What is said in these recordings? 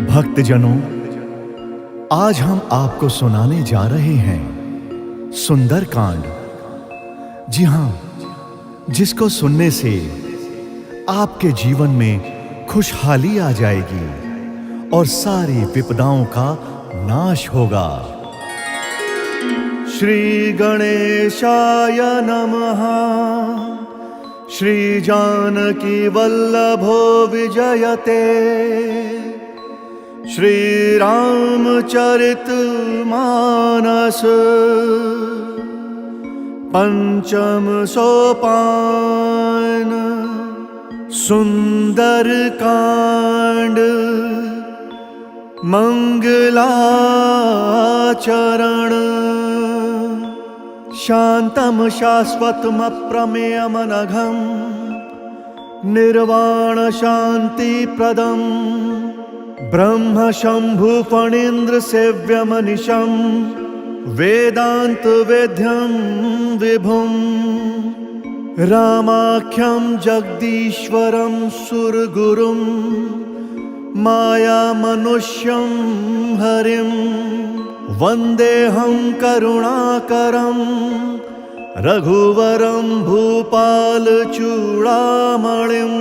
भक्तजनों, आज हम आपको सुनाने जा रहे हैं सुंदरकांड। जी हां, जिसको सुनने से आपके जीवन में खुशहाली आ जाएगी और सारी विपदाओं का नाश होगा। श्री गणेशाय नमः। श्री जानकी वल्लभो विजयते। श्री रामचरित मानस पंचम सोपान। सुंदरकांड मंगलाचरण। शांतम शाश्वतम अप्रमेयमनघम निर्वाण शांति प्रदम ब्रह्म शंभु फणीन्द्र सेव्यमनिशं वेदांत वेद्यं विभुं। रामाख्यं जगदीश्वरं सुरगुरुं माया मनुष्यं हरिं वन्देऽहं करुणाकरं रघुवरं भूपाल चूड़ामणिं।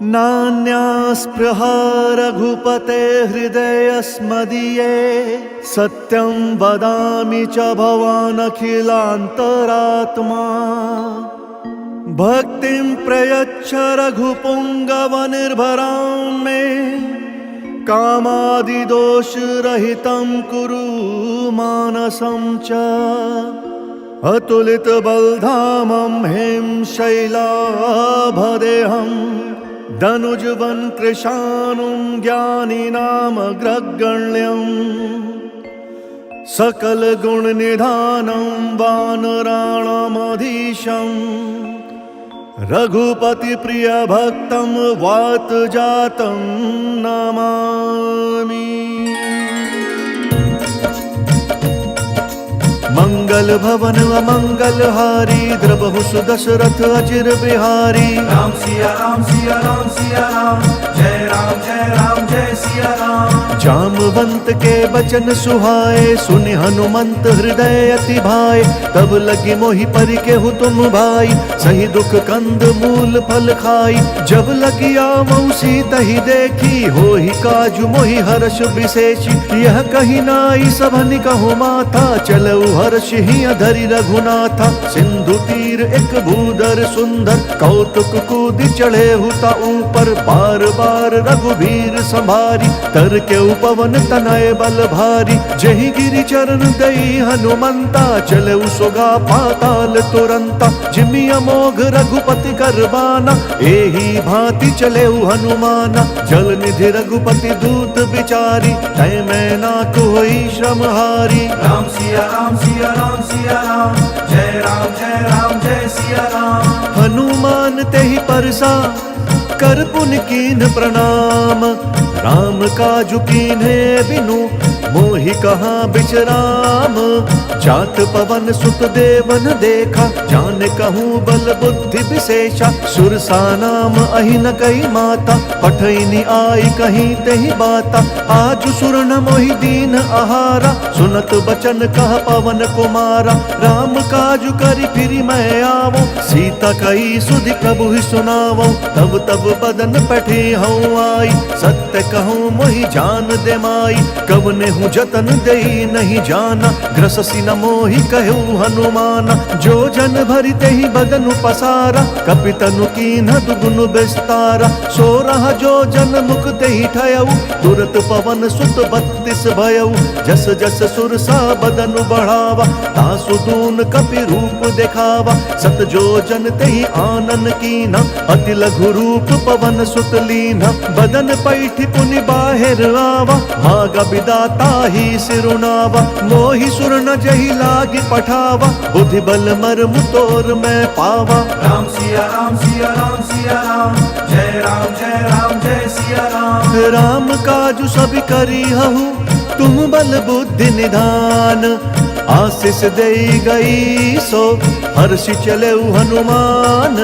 नान्यास्पृहा रघुपते हृदयस्मदीये सत्यं वदामि च भवान् अखिलान्तरात्मा। भक्तिं प्रयच्छ रघुपुङ्गवनिर्भरां मे कामादिदोषरहितं कुरु मानसं च। अतुलितबलधामं हें शैलाभदेहं धनुजवन कृशानुं ज्ञानिनामग्रगण्यं। सकलगुणनिधानं वानराणामधीशं रघुपतिप्रियभक्तं वातजातं नमामि। मंगल भवन अमंगलहारी द्रवहु सुदशरथ अचिर बिहारी। राम सिया राम सिया राम सिया राम जय राम जय सिया राम। जामवंत के बचन सुहाए सुनि हनुमंत हृदय अति भाए। तब लगी मोहि परि केहु तुम भाई सही दुख कंद मूल फल खाई। जब लगी आवहु सीता ही देखी होहि काजु मोहि हर्ष विशेषी। यह कही नाई सभनि कहु माथा चलऊ हर्ष ही धरि रघुनाथा। सिंधु तीर एक भूधर सुंदर कौतुक कूदि चढ़े हुता ऊपर। बार बार रघुबीर संभारी तर के उपवन तनय बल भारी। जहि गिरि चरण दई हनुमंता चले सुगा पाताल तुरंता। जिमि अमोघ रघुपति करबाना एही भांति चले हनुमाना। जल निधि रघुपति दूत बिचारी तय मैं ना कोई श्रम हारी। राम सिया राम सिया राम सिया राम जय राम जय सिया राम। हनुमान तेहि परसा कर पुनि कीन्ह प्रणाम। राम काजु कीन्हे बिनु मोहि कहाँ बिचराम। जात पवन सुत देवन देखा जान कहूँ बल बुद्धि विशेषा। सुरसा नाम अहि न कही माता पठैनी आई कहीं तेहि बाता। आज सुर न मोहि दीन आहारा सुनत बचन कह पवन कुमारा। राम काजु करि फिरि मैं आवो सीता कही सुधि कबु ही सुनावो। तब तब बदन पठी हूँ आई सत्य कहूँ मोहि जान दे माई। कवने हूँ जतन देई नहीं जाना ग्रससी न मोहि कहू हनुमाना। जो जन भरि तेहि बदनु पसारा कपितनु कीन्ह दुगुन विस्तारा। सो रहा जो जन मुख तेहि ठयऊ तुरत पवन सुत 32 भयऊ। जस जस सुरसा बदनु बढ़ावा तासु दून कपि रूप देखावा। सत जो जन तेहि आनन कीन्हा अति लघु रूप पवन सुत लीन्हा। बदन पैठि पुनि बाहिर आवा मागा विदाता ही सिरुनावा। मोहि सुर न जहि लागी पठावा बुद्धि बल मर्म तोर मैं पावा। राम सिया राम सिया राम सिया राम जय राम जय सिया राम। राम काजु सब करी हहु तुम बल बुद्धि निधान। आशीष दे गई सो हर्षि चले हनुमान।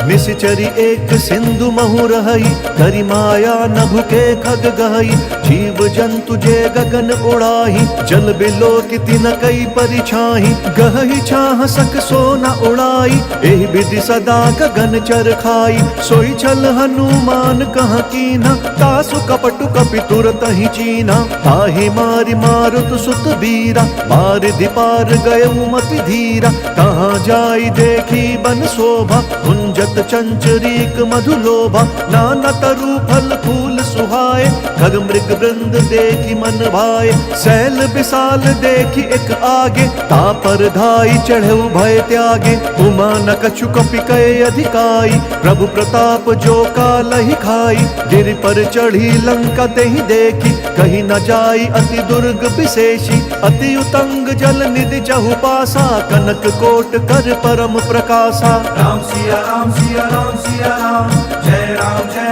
निश्चरी एक सिंधु महु रहई, करि माया न भुके खग गहई। जीव जंतु जे गगन उड़ाही, जल बिलो किति न कई परिछाही। गहई छाह सक सो न उड़ाई, एहि विधि सदा गगन चर खाई। सोई छल हनुमान कहाँ कीन्हा, तासु कपटु कपि तुरत ही चीन्हा। ताहि मारि मारुत सुत बीरा, बारिधि पार गयउ मति धीरा। तहाँ जाई देखी बन शोभा, कुंजत चंचरीक मधुलोभा। नाना तरु फल फूल सुहाए, खग मृग वृंद देखी मन भाए। सैल विशाल देखी एक आगे, तापर धाई चढ़ऊ भय त्यागे। उमा न कछु कपि कय अधिकाई, प्रभु प्रताप जो कालहि खाई। गिरि पर चढ़ी लंका तेहि देखी, कहीं न जाई अति दुर्ग विशेषी। अति उतंग जल निधि चहु पासा, कनक कोट कर परम प्रकाशा। राम सिया राम सिया राम सिया राम, जय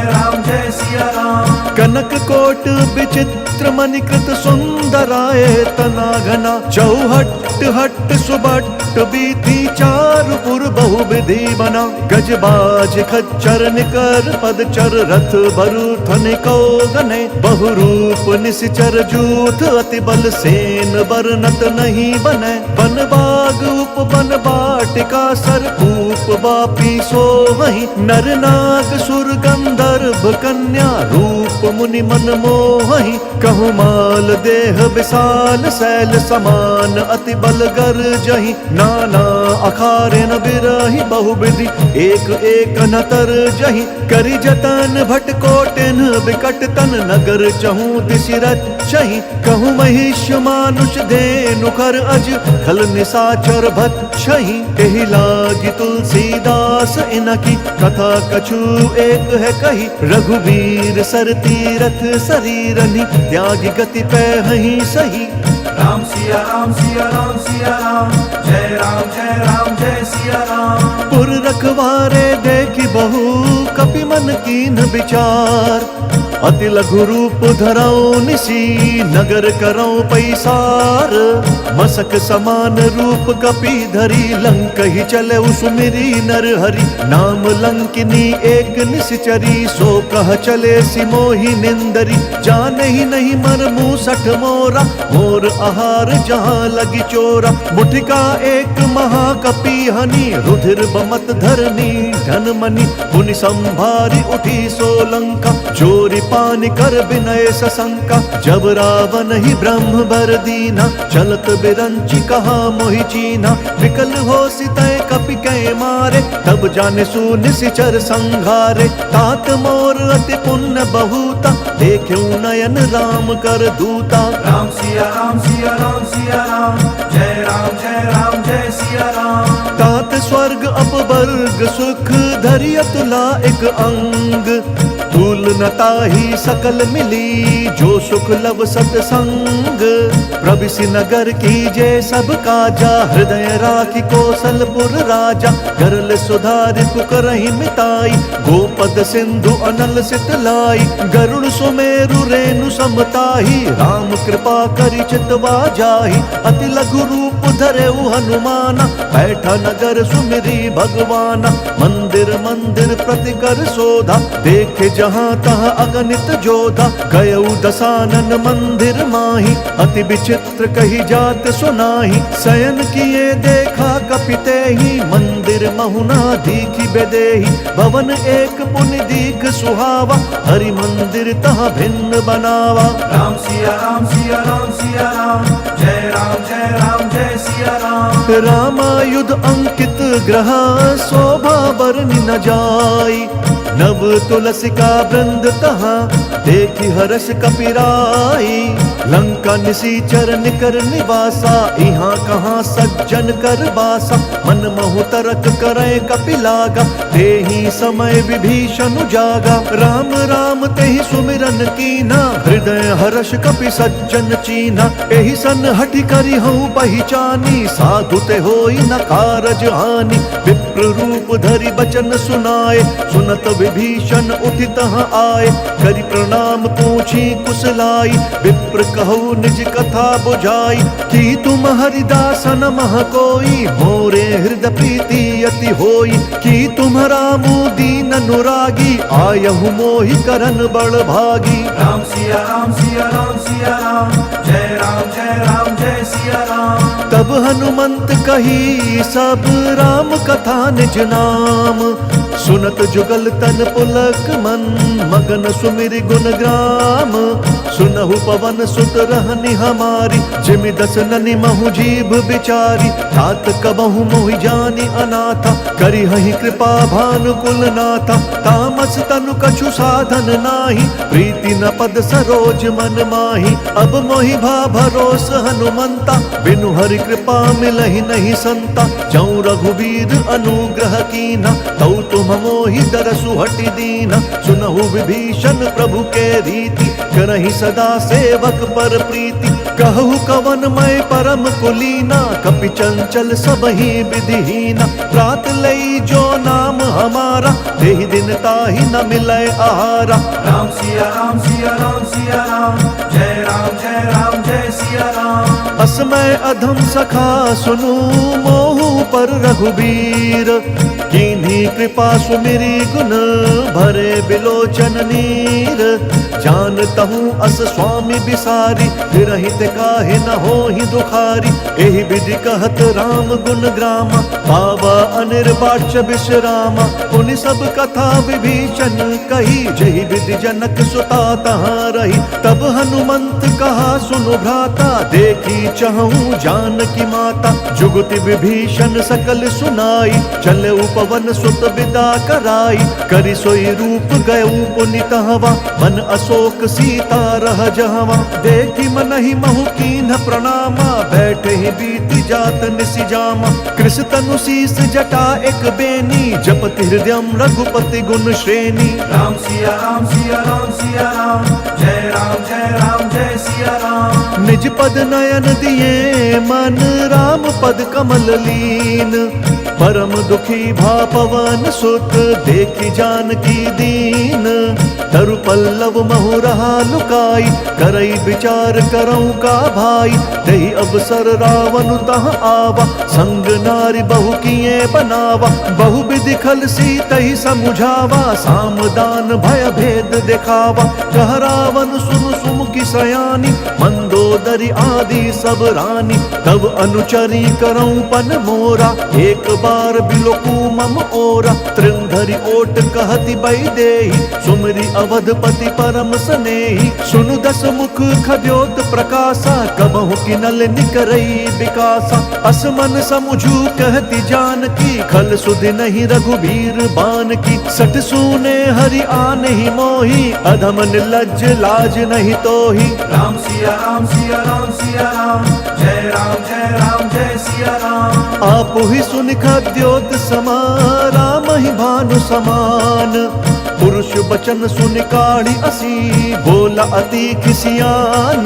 राम जय सिया राम। कनक कोट विचित्र मणिकृत सुंदराय तना घना। चौहट हट सुबट बीथी, चारुपुर बहु विधि बना। गजबाज खच्चर निकर पदचर, रथ बरु थनिको गने। बहुरूप निश्चर जूथ, अति बल सेन बरनत नहीं बने। बन बाग उप बन बाटिका, सरकूप बापी सो वहीं। नर नाग सुर गंधर्व कन्या, रूप मुनि मन मोहि। कहु माल देह विशाल, शैल समान अति बल गर जहि। नाना अखारे न बिरहि, बहुविधि एक एक न तर जहि। करि जतन भट कोटिन विकट तन, नगर चहु दिशि रचहि। कहु महिष मानुष धेनु खर अज, खल निशाचर भक्षहि। एहि लागी तुलसीदास इनकी, कथा कछु एक है कही। रघुवीर सर तीरथ शरीरनि, त्यागी गति पैहि सही। राम सिया राम सिया राम सिया राम, जय राम जय सिया राम। पुर रखवारे देखी बहु, कपि मन कीन विचार। अति लघु रूप धरऊ निसी, नगर करऊ पैसार। मसक समान रूप कपि धरी, लंक ही चले सुमिरी नर हरि। नाम लंकिनी एक निश्चरी, सो कह चले सिमोहि निंदरी। जाने ही नहीं मर मूसठ मोरा, मोर आहार जहाँ लगी चोरा। मुठिका एक महाकपि हनि, रुधिर बमत धरनी धन मनि। पुनि संभारी उठी सोलंका, चोरी पानी कर विनय सशंका। जब रावण ही ब्रह्म बर दीना, चलत बिरंची कहा मोहि चीना। विकल हो सितय कपि कै मारे, तब जाने सु निशिचर संघारे। तात मोर अति पुण्य बहुता, देख्यु नयन राम कर दूता। राम सिया राम सिया राम सिया राम, जय राम जय सिया राम। तात स्वर्ग अपवर्ग सुख, धरि अतुला एक अंग। तूल न ताहि सकल मिली, जो सुख लव सतसंग। प्रविशि नगर कीजे सब काजा, हृदय राखी कौशलपुर राजा। करल सुधारित करहि मिताई, गोपद सिंधु अनल सितलाई। गरुड़ सुमेरु रेणु समताही, राम कृपा करि चितवा जाहि। अति लघु रूप धरेउ हनुमाना, बैठा नगर सुमिरी भगवाना। मंदिर मंदिर प्रति कर शोधा, देखे जहाँ तहाँ अगणित जोधा। गयउ दसानन मंदिर माही, अति विचित्र कही जात सुनाही। शयन किए देखा कपि तेहि, मंदिर महुना दीखि बेदेहि। भवन एक पुनि दीख सुहावा, हरि मंदिर तहाँ भिन्न बनावा। राम सिया राम सिया राम सिया राम, जय राम जय सिया राम। रामायुध अंकित ग्रह, शोभा बरनि न जाई। नव तुलसिका वृंद तहाँ, देखी हर्ष कपिराई। लंका निशिचर निकर निवासा, यहाँ कहाँ सज्जन कर बासा। मन महु तरक करे कपि लागा, तेहि समय विभीषण जागा। राम राम तेहि सुमिरन कीना, हृदय हर्ष कपि सज्जन चीना। एहि सन हठि करि हूँ पहिचानी, साधु ते होई न कारज हानि। विप्र रूप धरि बचन सुनाए, सुनत विभीषण उठि तहाँ आए। करि प्रणाम पूछी कुशलाई, विप्र कहु निज कथा बुझाई। कि तुम हरिदासन मह कोई, मोरे हृदय प्रीति अति होई। कि तुम्हारा मुँह दीन अनुरागी, आयहु मोहि करन बड़ भागी। राम सिया राम सिया राम सिया राम, जय राम जय सिया राम। तब हनुमंत कही सब राम कथा निज नाम। सुनत जुगल तन पुलक मन, मगन सुमिर गुण ग्राम। सुनहु पवन सुत रहनि हमारी, जिमि दस ननि महु जीभ बिचारी। तात कबहु मोहि जानि अनाथा, करिहहि कृपा भानुकुल नाथा। तामस तनु कछु साधन नाही, प्रीति न पद सरोज मन माही। अब मोहि भा भरोस हनुमंता, बिनु हरि कृपा मिलहि नहीं संता। जौ रघुवीर अनुग्रह कीना, तौ तुम मोहि दरसु हटि दीना। सुनहु विभीषण प्रभु के रीति, करहि सदा सेवक पर प्रीति। कहु कवन मैं परम कुलीना, कपि चंचल सबहि विधिहीना। प्रात लई जो नाम हमारा, देहि दिन ताहि न मिलै आहारा। राम सिया राम सिया राम सिया राम, जय राम जय सिया राम। असमय अधम सखा सुनु, मोहु पर रघुबीर। कीन्ही कृपा सुमिरी गुण, भरे बिलोचन नीर। जानतहु अस स्वामी बिसारी, फिरहित काहे न होहि दुखारी। एहि विधि कहत राम गुण ग्रामा, पावा अनिर्वाच्य विश्रामा। पुनि सब कथा विभीषण कही, जहि विधि जनक सुता तहाँ रही। तब हनुमंत कहा सुनु भ्राता, देखी चहूँ जानकी माता। जुगति विभीषण सकल सुनाई, चले पवन सुत विदा कराई। करि सोई रूप गयऊ पुनि तहवा, मन अशोक सीता रह जहवा। देखी मनहि महु कीन्ह प्रणामा, बैठे ही बीति जात निसि जामा। कृष तनु शीस जटा एक बेनी, जपति हृदयम रघुपति गुण श्रेणी। राम सिया राम सिया राम सिया राम, जय राम जय सिया राम। निज पद नयन दिए मन, राम पद कमल लीन। परम दुखी भा पवन सुत, देखी जानकी दीन। तरु पल्लव महु रहा लुकाई, करई विचार करऊं का भाई। दही अवसर रावण तहाँ आवा, संग नारी बहु किए बनावा। बहु विधि खल सीतहि समुझावा, सामदान भय भेद दिखावा। कह रावण सुन सुमुखी सयानी, मंदोदरी आदि सब रानी। तब अनुचरी करऊं पन मोरा, एक बार बिलोकू मम ओरा। त्रिंधरि ओट कहति बई देहि, सुमरि अवधपति परम स्नेही। सुनु दस मुख खद्योत प्रकाशा, कबहु किनल निकरई विकासा। असमन समुझू कहति जानकी, खल सुधि नहीं रघुबीर बान की। सठ सूने हरि आने ही मोही, अधम निर्लज्ज लाज नहीं तोही। राम सिया राम सिया राम सिया राम, जय राम जय सिया राम। आप ही सुन खद्योत समा, राम ही भानु समान। पुरुष बचन सुन काढ़ी असी, बोला अति खिसियान।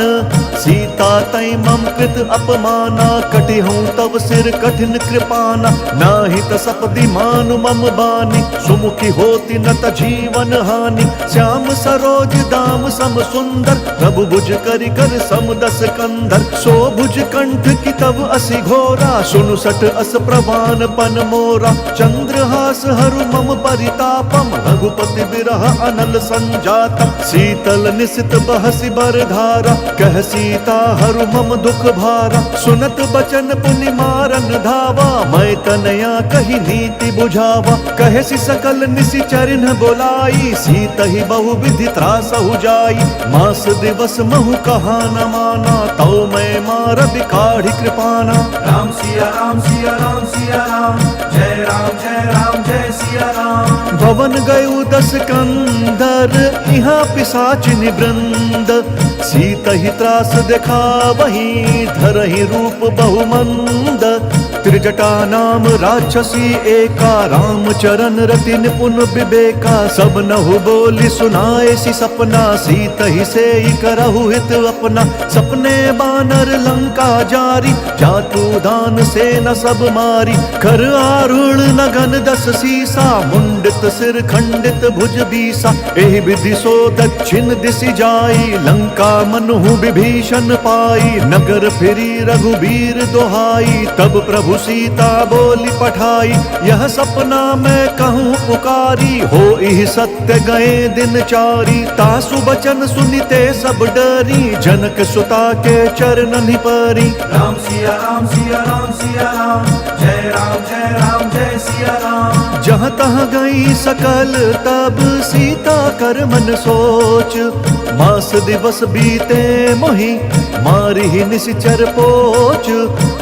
सीता तै मम कृत अपमाना, कटि हूँ तब सिर कठिन कृपाना। नाही त सपदि मानु मम बानी, सुमुखी होती न त जीवन हानि। श्याम सरोज दाम सम सुंदर, प्रभु भुज करि कर सम दस कंधर। सो भुज कंठ की तब असि घोरा, सुनु सठ अस प्रवान पन मोरा। चंद्रहास हरु मम परितापम, रघुपति बिरह अनल संजातम। शीतल निशित बहसि बर धारा, कह सीता हरु मम दुख भारा। सुनत बचन पुनि मारन धावा, मैं तनया कही नीति बुझावा। कहेसि सकल निसि चरिन बोलाई, सीतहि बहु विधि त्रासहु जाई। मास दिवस महु कहा न माना, तौ मैं मारबि काढ़ी कृपाना। राम सिया राम सिया राम सिया राम, जय राम जय सिया राम। भवन गयु दस कंदर, यहाँ पिशाचिनि वृंद। सीतहि त्रास देखा वही, धरहि रूप बहुमंद। त्रिजटा नाम राक्षसी एका, राम चरण रति निपुण विवेका। सब नहु बोली सुनाए सी सपना, सीत ही से करहु हित अपना। सपने बानर लंका जारी, जातु दान से न सब मारी। कर आरूढ़ नगन दस सीसा, मुंडित सिर खंडित भुज बीसा। एहि विधि सो दक्षिण दिशि जाई, लंका मनहु विभीषण पाई। नगर फिरी रघुबीर दोहाई, तब प्रभु सीता बोली पठाई। यह सपना मैं कहूँ पुकारी, हो इहि सत्य गए दिन चारी। तासु बचन सुनिते सब डरी, जनक सुता के चरणनि परी। राम सिया राम सिया राम सिया राम, जय राम जय सिया राम। जहाँ तहाँ गई सकल तब सीता कर मन सोच। मास दिवस बीते मोहि, मारी निशिचर पोच।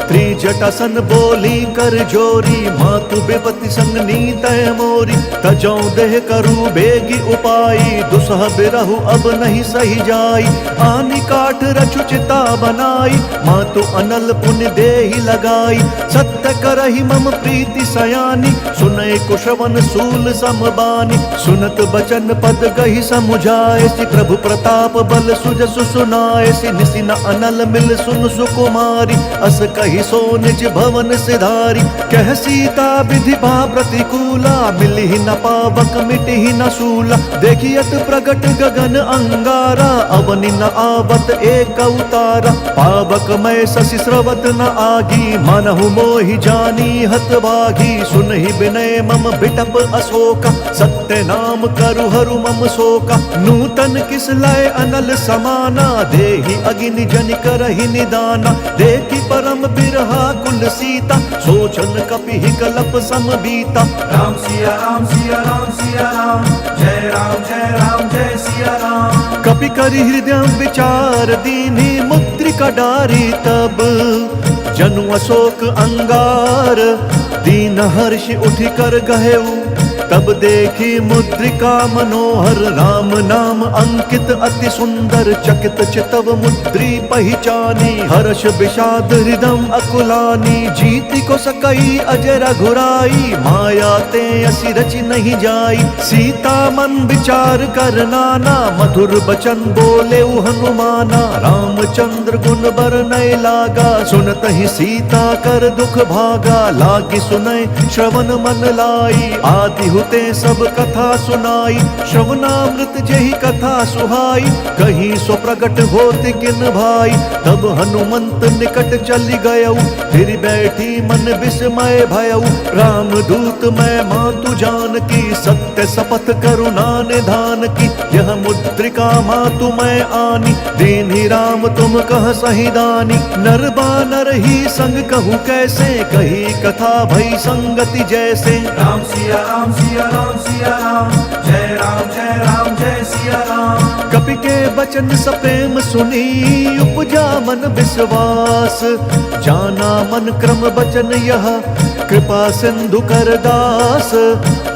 त्रिजटासन बोली कर जोरी, मातु विपति संग नीतय मोरी। तजौ देह करु बेगी उपाई, दुसह बिरहु अब नहीं सही जाई। आनि काठ रचु चिता बनाई, मातु अनल पुण्य देहि लगाई। सत्य करहि मम प्रीति सयानी, सुनय कुशवन सूल समबानी। सुनत बचन पद गहि समुझाए, सि प्रभु प्रताप बल सुजसु सुनाए। सि निसि न अनल मिल सुन सुकुमारी, अस कहि सो निज भवन सिधारी। कह सीता विधि भा प्रतिकूला, मिलहि न पावक मिटहि न सूला। देखियत प्रगट गगन अंगारा, अवनि न आवत एक अवतारा। पावक मैं शशि स्रवत न आगी, मनहु मोहि जानी हत भागी। सुनहि विनय मम बिटप अशोका, सत्य नाम करु हरु मम शोका। नूतन किस लय अनल समाना, देहि अगिनि जन करहि निदाना। देखि परम बिरहा कुल सीता, सोचन कपिहि कलप सम बीता। राम सिया राम सिया राम सिया राम, जय राम जय सिया राम। कपि करि हृदय विचार दीन्हि, मुद्रिका डारी तब जनु अशोक अंगार। दीन हर्ष उठि कर गहेउ, तब देखी मुद्रिका मनोहर। राम नाम अंकित अति सुंदर, चकित चितव मुद्री पहिचानी। हर्ष विषाद हृदय अकुलानी, जीति को सकई अजय रघुराई। माया ते असि रचि नहीं जाई, सीता मन विचार कर नाना। मधुर बचन बोले हनुमाना, रामचंद्र गुण बरनय लागा। सुनत ही सीता कर दुख भागा, लागी सुनय श्रवण मन लाई। आदि हुते सब कथा सुनाई, श्रवणामृत जेहि कथा सुहाई। कहीं सो प्रगट होत किन भाई, तब हनुमंत निकट चली गयऊ। फिर बैठी मन विस्मय भयऊ, राम दूत मैं मातु जानकी। सत्य शपथ करुणा निधान की, यह मुद्रिका मातु मैं आनी। दीन्हि राम तुम कह सही दानी, नर बानर ही संग कहूँ कैसे। कही कथा भई संगति जैसे। राम सिया राम सिया राम सिया राम, जय राम जय सिया राम। कपि के बचन सप्रेम सुनी, उपजा मन विश्वास। जाना मन क्रम बचन यह, कृपा सिंधु कर दास।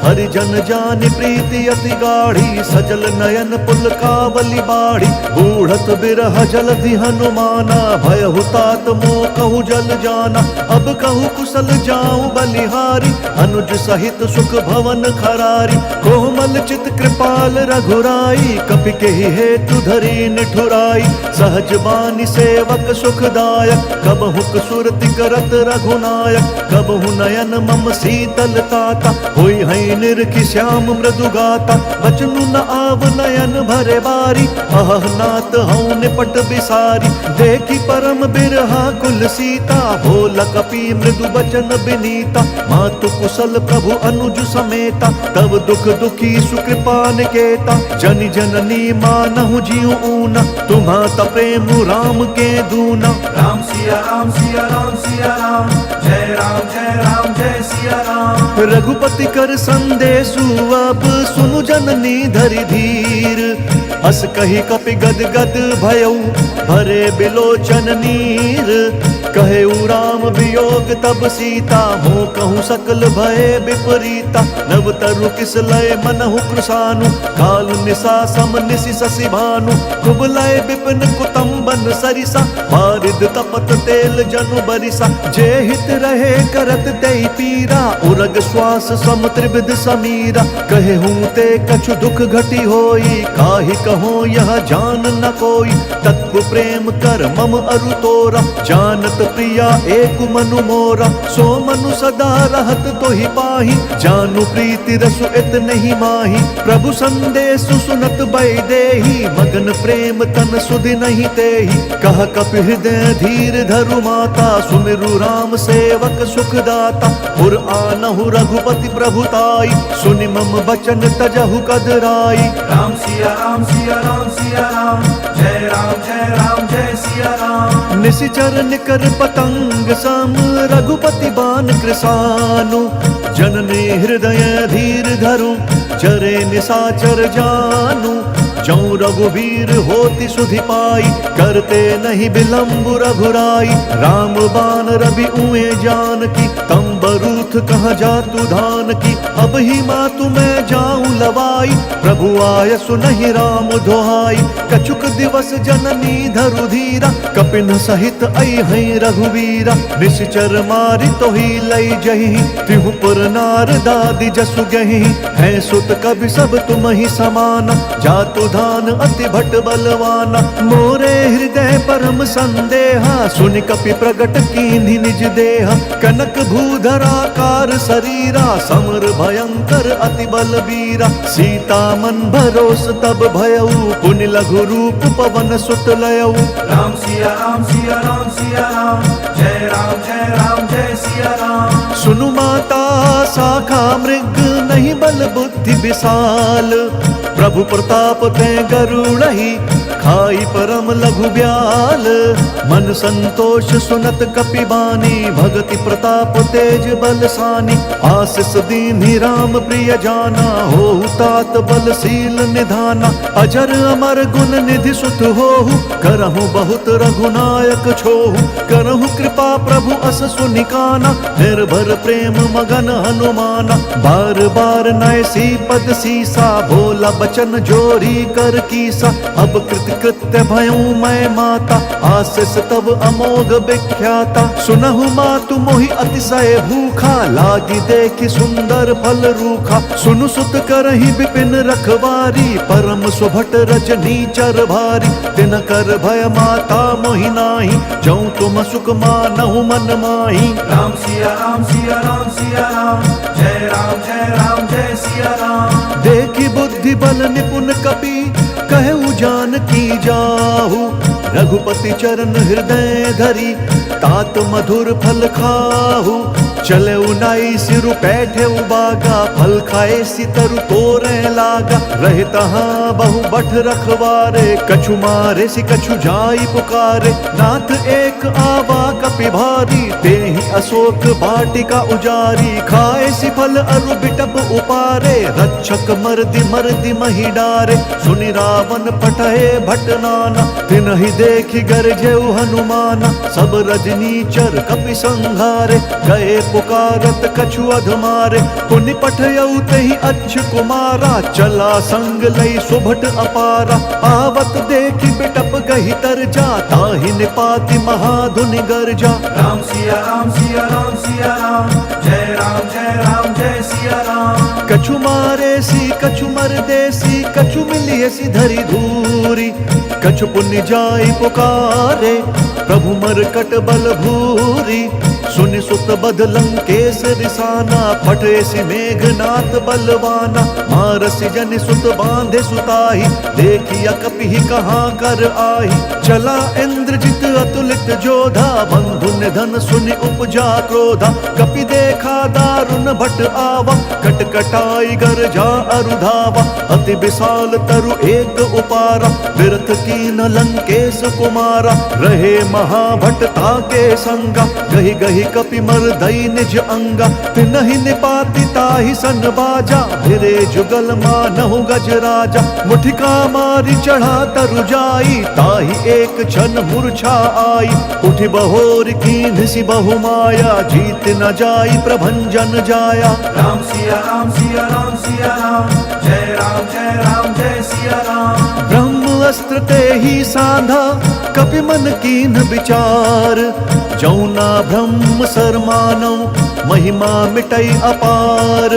हरिजन जानि प्रीति अति गाढ़ी, सजल नयन पुलकावली बाढ़ी। बूढ़त बिरह जलधि हनुमाना, भयहु तात मोह कहु जल जाना। अब कहु कुशल जाऊं बलिहारी, अनुज सहित सुख भवन खरारी। कोमल चित कृपाल रघुराई, कपि के हेतु धरी निठुराई। सहज बानी सेवक सुखदायक, कबहु सुरति करत रघुनायक। कबहु नयन मम शीतल ताता, होई है निरखि श्याम मृदु गाता। बचनु न आव नयन भरे बारी, अह नाथ हऊँ निपट बिसारी। देखी परम बिरहा कुल सीता, भोल कपि मृदु बचन बिनीता। मातु कुशल प्रभु अनुज समेता, तब दुख दुखी सुकृपा निकेता। जनि जननी मानहु जियु ऊना, तुम्हाता प्रेम राम के दूना। राम सिया राम सिया राम सिया राम, जय राम जय सिया राम। रघुपति कर संदेशु अब सुनु जननी धरि धीर। अस कही कपि गद गद भयऊ, भरे बिलोचन नीर। कहे उ राम वियोग तब सीता, मोह कहूँ सकल भय विपरीता। नव तरु किस लय मनहु कृशानु, काल निशा सम निशि शशि भानु। कुबलय विपिन कुतुम्बन सरिसा, बारिद तपत तेल जनु बरिसा। जे हित रहे करत तेहि पीरा, उरग श्वास सम त्रिविध समीरा। कहे हूँ ते कछु दुख घटी होई, काहि कहो यह जान न कोई। तत्व प्रेम कर मम अरु तोरा, जानत प्रिया एक मनु मोरा। सो मनु सदा रहत तोहि पाहि, जानु प्रीति रसु इत नहीं माही। प्रभु संदेश सुनत बैदेही, मगन प्रेम तन सुधि नहीं तेहि। कह कपि हृदय धीर धरु माता, सुमिरु राम सेवक सुखदाता। पुर आनहु रघुपति प्रभुताई, सुनि मम बचन तजहु कदराई। राम सिया राम सिया राम सिया राम, जय राम जय सिया राम। निशिचर निकर पतंग सम, रघुपति बान कृसानु। जननी हृदय धीर धरु, चरे निशाचर जानु। जौं रघुवीर होति सुधि पाई, करते नहीं विलंब रघुराई। राम बान रवि उए जानकी, तम बरूथ कहाँ जातु धान की। अब ही मातु मैं जाऊं लवाई, प्रभु आय सुनहि राम दुहाई। कछुक दिवस जननी धरु धीरा, कपिन सहित अइहै रघुवीरा। निश्चर मारि तोहि लई जहि, तिहु पुर नार दादि जसु गहि। है सुत कवि सब तुम ही समाना, जातु धान अति भट बलवाना। मोरे हृदय परम संदेहा, सुनि कपि प्रगट कीन्हि निज देहा। कनक भूधराकार शरीरा, समर भयंकर अति बलबीरा। सीता मन भरोस तब भयउ, पुनि लघु रूप पवन सुत लयउ। राम सिया राम सिया राम सिया राम, जय राम जय सिया राम। सुनु माता शाखा मृग, नहीं बल बुद्धि विशाल। प्रभु प्रताप ते गरुड़हि, खाई परम लघु ब्याल। मन संतोष सुनत कपि बानी, भगति प्रताप तेज बलसानी। आशीष दीन्हि राम प्रिय जाना, होहु तात बलशील निधाना। अजर अमर गुण निधि सुत होहु, करहु बहुत रघुनायक छोहु। करहु कृपा प्रभु अस सुनिकाना, निर्भर प्रेम मगन हनुमाना। बार बार नय सी पद सीसा, भोला बचन जोरी कर कीसा। अब कृत्य भयऊ मैं माता, आशीष तब अमोघ विख्याता। सुनहु मातु मोहि अतिशय भूखा, लागी देखि सुंदर फल रूखा। सुनु सुत करहि विपिन रखवारी, परम सुभट रजनी चर भारी। तिन कर भय माता मोहि नाही, जौं तुम सुख मानहु मन माही। राम सिया राम सिया राम सिया राम, जय राम जय सिया राम। देखि बुद्धि बल निपुण कपि, कहु जानकी जाहु। रघुपति चरण हृदय धरी, तात मधुर फल खाहु। चले उनाई सिरु पैठे उबागा, फल खाए सितरु तोरे लागा। रहे तहाँ बहु बठ रखवारे, कछु मारे सि कछु जाई पुकारे। नाथ एक आवा कपि भारी, तेहि अशोक वाटिका उजारी। खाए सि फल अरु बिटप उपारे, रक्षक मर्दि महि डारे। सुनि रावण पठए भट नाना, तिनहि देखि गरजेउ हनुमाना। सब रजनीचर कपि संघारे, गए पुकारत कछु अधमारे। पुनि पठयउ तेहि अच्छ कुमारा, चला संग लई सुभट अपारा। आवत देखि बिटप गहि तरजा, ताहि निपाति महाधुनि गरजा। राम सिया राम सिया राम सिया राम, जय राम जय सिया राम। कछु मारे सी कछु मरदेसी, कछु मिलिए सी धरि धूरी। कछु पुण्य जाई पुकारे, प्रभु मरकट बल भूरी। सुनि सुत बध लंकेश रिसाना, फटे सि मेघनाथ बलवाना। मारसि जनि सुत बांधे सुताही, देखिया कपि कहाँ कर आही। चला इंद्रजित अतुलित जोधा, बंधु निधन सुनि उपजा क्रोधा। कपि देखा दारुण भट आवा, कटकटाई गरजा अरुधावा। अति विशाल तरु एक उपारा, बिरथ कीन लंकेश कुमारा। रहे महाभट ताके संगा, गहि गहि तेहि कपि मर्दई निज अंगा, तिनहि निपाति ताहि सन बाजा, भिरे जुगल मानहु गज राजा। मुठिका मारी चढ़ा तरु जाई, ताहि एक क्षण मूर्छा आई, उठि बहोर कीन्ह सि बहु माया, जीत न जाई प्रभंजन जाया। राम सिया राम सिया राम सिया राम, जय राम जय सिया राम। ब्रह्म अस्त्र तेहि साधा, कपि मन कीन्ह विचार, जौना ब्रह्म सर मानौ, महिमा मिटई अपार।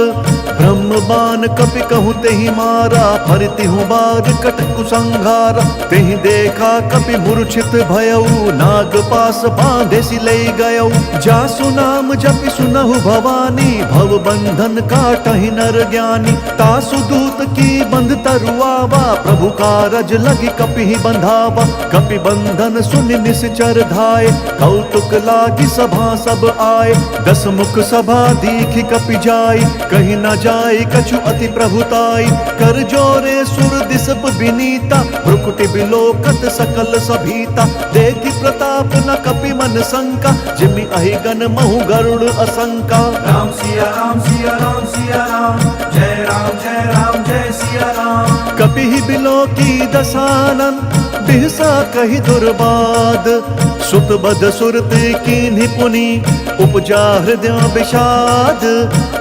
ब्रह्म बाण कपि कहु तेहि मारा, फरतिहु बार कट कुसंहारा। तेहि देखा कपि मूर्छित भयउ, नाग पास बांधे सि लई गयउ। जासु नाम जपि सुनहु भवानी, भव बंधन काटहि नर ज्ञानी। तासु दूत की बंध तरुआवा, प्रभु कारज लगी कपि बंधावा। कपि बंधन सुनि निश्चर धाये, कौतुक लागी सभा सब आए। दस मुख सभा दीखि कपि जाई, कहीं न जाय कछु अति प्रभुताई। कर जोरे सुर दिसप विनीता, भ्रुकुटि बिलोकत सकल सभीता। देखि प्रताप न कपि मन शंका, जिमि अहिगन महु गरुड़ असंका। राम सिया राम सिया राम सिया राम, जय राम जय सिया राम। कपि बिलोकी दसानन, बिहसा कहि दुर्बाद। सुत बद सुरत कीन्हि पुनि, उपजा हृदय विषाद।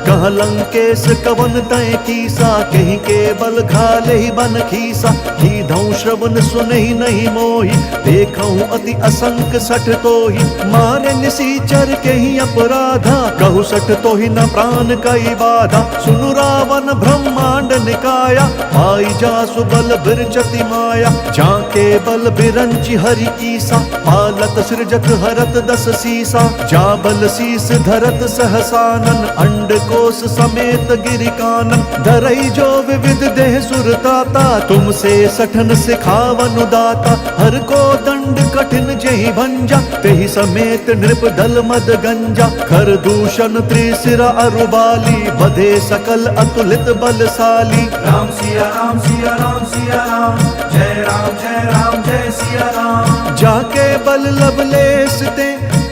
कह लंकेश कवन तय कीसा, कहीं केवल घाले ही बन खीसा। कीधौ श्रवण सुनहि नहीं मोहि, देखऊं अति असंक सठ तोहि। मारे निसीचर के ही अपराधा, कहु सठ तोहि न प्राण कई बाधा। सुनु रावण ब्रह्मांड निकाया, पाई जासु बल बिरचति माया। जाके बल बिरंचि हरि ईसा, पालत सृजत हरत दस सीसा। जा बल शीस धरत सहसानन, अंड कोश समेत गिरि कानन। धरई जो विविध देह सुरताता, तुमसे सठन सिखावन दाता। हर को दंड कठिन जेहि भंजा, तेहि समेत नृप दल मद गंजा। खर दूषण त्रिशिरा अरुबाली, बधे सकल अतुलित बलशाली। राम सिया राम सिया राम सिया राम, जय राम जय सिया राम। जाके बल लवलेस ते,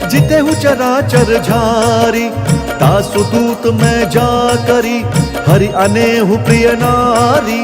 जितेहु चराचर झारी। तासु दूत मैं जा करी, हरि अनेहु प्रिय नारी।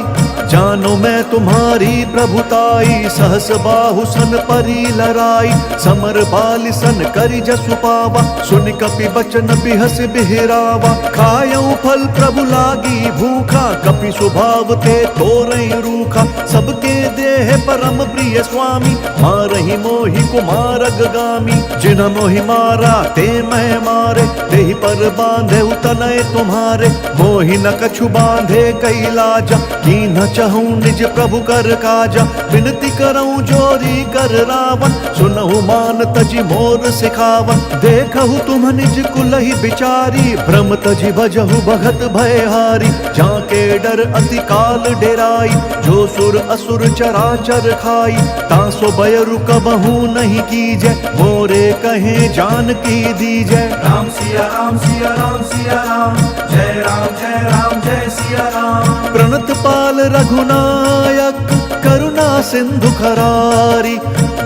जानो मैं तुम्हारी प्रभुताई, सहस बाहु सन परी लराई। समर बालि सन करि जसु पावा, सुनि कपि बचन बिहस बिहरावा। खायऊ फल प्रभु लागी भूखा, कपि स्वभाव ते तोरई रूखा। सबके देह परम प्रिय स्वामी, मारहि मोहि कुमारग गामी। जिन मोहि मारा ते मैं मारे, तेहि पर बांधे तनय तुम्हारे। मोहि न कछु बांधे कई लाजा, कीन्ह चहूं निज प्रभु कर काजा। विनती करऊं जोरी कर रावण, सुनहु मान तजि मोर सिखावन। देखहु तुम निज कुलहि बिचारी, भ्रम तजि भजहु भगत भयहारी। जाके डर अति काल डेराई, जो सुर असुर चराचर खाई। तासो भय रुकबहु नहीं कीजै, मोरे कहे जान की दीजै। राम सिया राम सिया राम सिया राम, जय राम जय सिया राम। प्रणत पाल रघुनायक, करुणा सिंधु खरारी।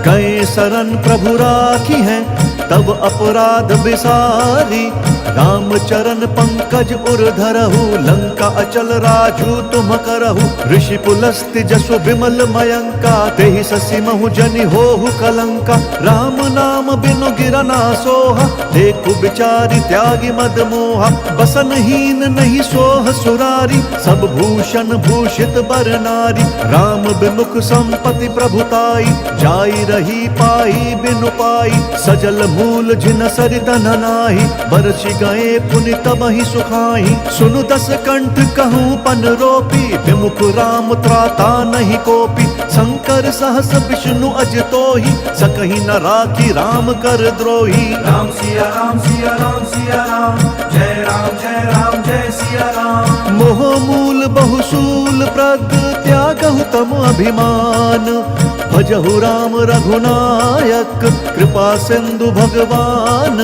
गए शरण प्रभु राखी हैं, तब अपराध बिसारी। राम चरण पंकज उर धरहु, लंका अचल राजू तुम करहु। ऋषि पुलस्त्य जसु विमल मयंका, तेहि ससि महु जनि होहु कलंका। राम नाम बिनु गिरना सोहा, देखु बिचारी त्यागी मद मोहा। बसनहीन नहीं सोह सुरारी, सब भूषण भूषित बर नारी। राम बिमुख संपत्ति प्रभुताई, जाई रही पाई बिनु पाई। सजल मूल जिन सरितन नाही, बरसि गए पुनि तबहि सुखाई। सुनु दस कंठ कहूँ पन रोपी, विमुख राम त्राता नहीं कोपी। शंकर सहस विष्णु अज तोहि, सकहि न राखी राम कर द्रोही। राम सिया राम सिया राम सिया राम, जय राम जय सिया राम। मोह मूल बहुसूल प्रद, त्यागहु तम अभिमान। भजहु राम रघुनायक, कृपा सिंधु भगवान।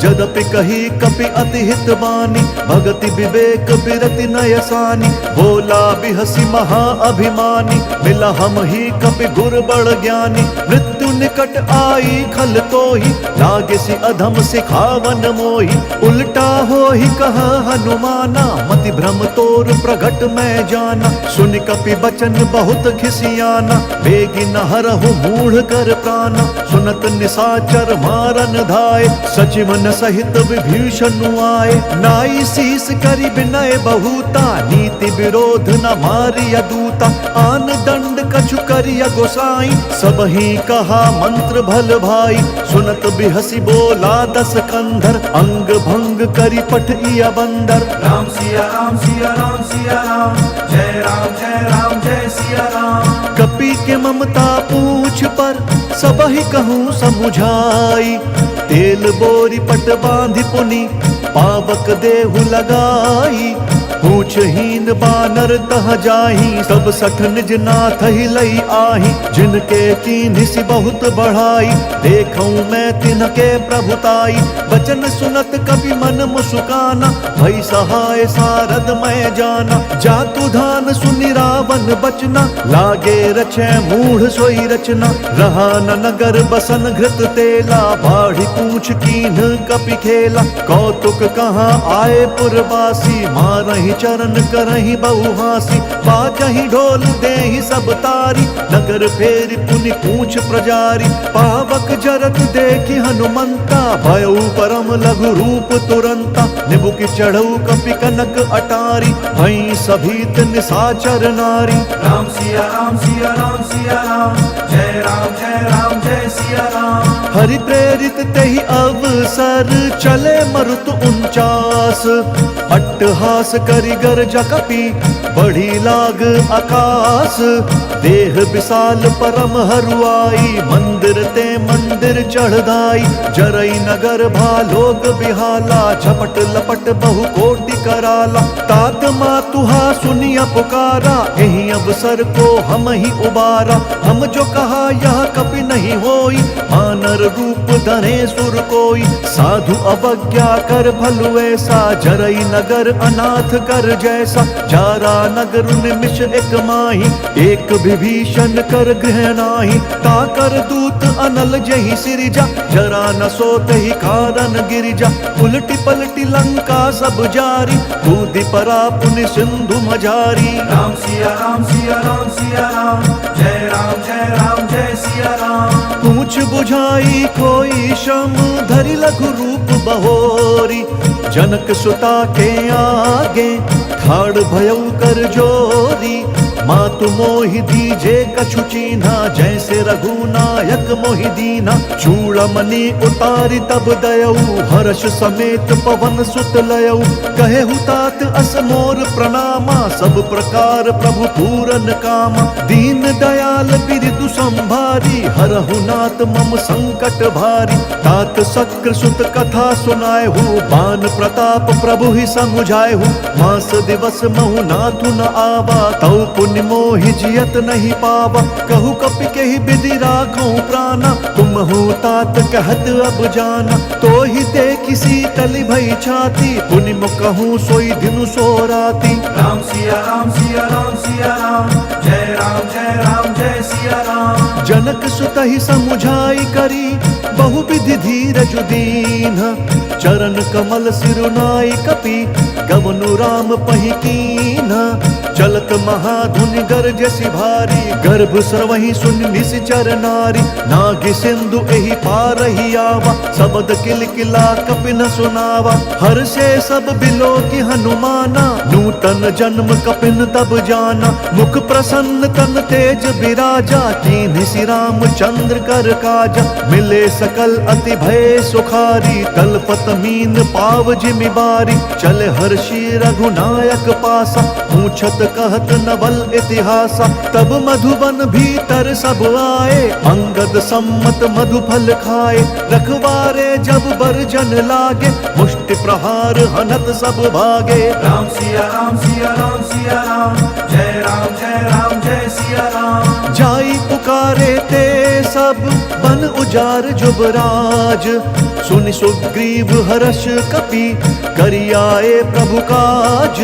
जदपि कही कपि अति हित बानी, भगति विवेक बिरति नयसानी। बोला बिहसी महा अभिमानी, मिला हम ही कपि गुर बड़ ज्ञानी। मृत्यु निकट आई खल तो ही, लागे से अधम सिखावन मोही। उल्टा हो ही कहा हनुमाना, मति भ्रम तोर प्रगट मैं जाना। सुन कपि बचन बहुत खिसियाना, बेगी न हरहु मूढ़ कर प्राणा। सुनत निशाचर मारन धाय, सचिवन सहित विभीषण आए। नाई शीस करि विनय बहुता, नीति विरोध न मारिय दूता। आन दंड कछु करिय गोसाई, सबहि कहा मंत्र भल भाई। सुनत बिहसी बोला दस कंधर, अंग भंग करि पठिय बंदर। राम सिया राम सिया राम सिया राम, जय राम जय सिया राम। कपि के ममता पूछ पर, सबहि कहूँ समुझाई। तेल बोरी पट बांधि पुनि, पावक देहु लगाई। पूछहीन बानर तह जाही, सब सठ निज नाथ ही लई आही। जिनके कीन्हि बहुत बढ़ाई, देखऊं मैं तिनके प्रभुताई। बचन सुनत कपि मन मुस्काना, भई सहाय सारद मैं जाना। जातु धान सुनि रावण बचना, लागे रचै मूढ़ सोई रचना। रहा न नगर बसन घृत तेला, बाढ़ी पूछ कीन्ह कपि खेला। कौतुक कहाँ आए पुरवासी, मारहि चरण करहि बहुहासी। बाजहि ढोल देहि सब तारी, नगर फेरि पुनि पूछ प्रजारी। पावक जरत देखि हनुमंता, भयउ परम लघु रूप तुरंता। निबुकि चढ़ऊ कपि कनक अटारी, भई सभीत निशाचर नारी। राम सिया राम सिया राम सिया राम, जय राम जय सिया राम। हरि प्रेरित तेहि अवसर, चले मरुत 49। अट्टहास करि गर्जा कपि, बढ़ी लाग आकाश। देह विशाल परम हरुआई, मंदिर ते मंदिर चढ़दाई। जरई नगर भालोक बिहाला, झपट लपट बहु कोटि कराला। तात मातुहा सुनिया पुकारा, एहि अवसर को हम ही उबारा। हम जो कहा यह कपि नहीं होई, मानर रूप धरे सुर कोई। साधु अवज्ञा कर भलु ऐसा, जरई नगर अनाथ कर जैसा। जारा नगर निमिष एक माही, एक विभीषण कर गृह नाही। ताकर दूत अनल जहि सिरिजा, जरा न सोत ही कारण गिरिजा। उलटी पलटी लंका सब जारी, कूदि परा पुनि सिंधु मझारी। राम सिया राम सिया राम सिया राम, जय राम जय सिया राम। पूछ बुझाई कोई श्रम, धरि लघु रूप बहोरी। जनक सुता के आगे, ठाड़ भयउ कर जोरी। मातु मोहि दीजे कछु चीन्हा, जैसे रघुनायक मोहि दीना। चूड़मणि उतारी तब दयऊ, हर्ष समेत पवन सुत लयऊ। कहेहु तात अस मोर प्रणामा, सब प्रकार प्रभु पूरन कामा। दीन दयाल बिरदु संभारी, हरहु नाथ मम संकट भारी। तात शक्र सुत कथा सुनाएहु, बान प्रताप प्रभु ही समुझाएहु। मास दिवस महु नाथु न आवा, तौ पुण्य मोहि जियत नहीं पावा। कहु कपि केहि विधि राखऊं प्राणा, तुम हो तात कहत अब जाना। तो ही देखि शीतल भई छाती, पुनि मुकहूँ सोई दिनु सो राती। राम सिया राम सिया राम सिया राम, जय राम जय सिया राम। जनक सुतहि समुझाई करी, बहु विधि धीरज दीन्ह। चरण कमल सिरुनाई कपि, गवनु राम पहि कीन्ह। चलत महाधुनि गरजसि भारी, गर्भ स्रवहि सुनि निश्चर नारी। नागि सिंधु एहि पारहि आवा, सबद किलकिला कपि न सुनावा। हर्षे सब बिलो की हनुमाना, नूतन जन्म कपिन तब जाना। मुख प्रसन्न तन तेज बिराजा, कीन्हि सि रामचंद्र कर काजा। मिले सकल अति भय सुखारी, तलपत मीन पाव जिमि बारी। चल हर्षि रघुनायक पासा, पूछत कहत नवल इतिहासा। तब मधुबन भीतर सब आए, अंगद सम्मत मधु फल खाए। रखवारे जब बरजन लागे, मुष्टि प्रहार हनत सब भागे। राम सिया राम सिया राम सिया राम, जय राम जय सिया राम। जाई पुकारे ते सब, बन उजार जुबराज। सुनि सुग्रीव हर्ष कपि, करियाए प्रभु काज।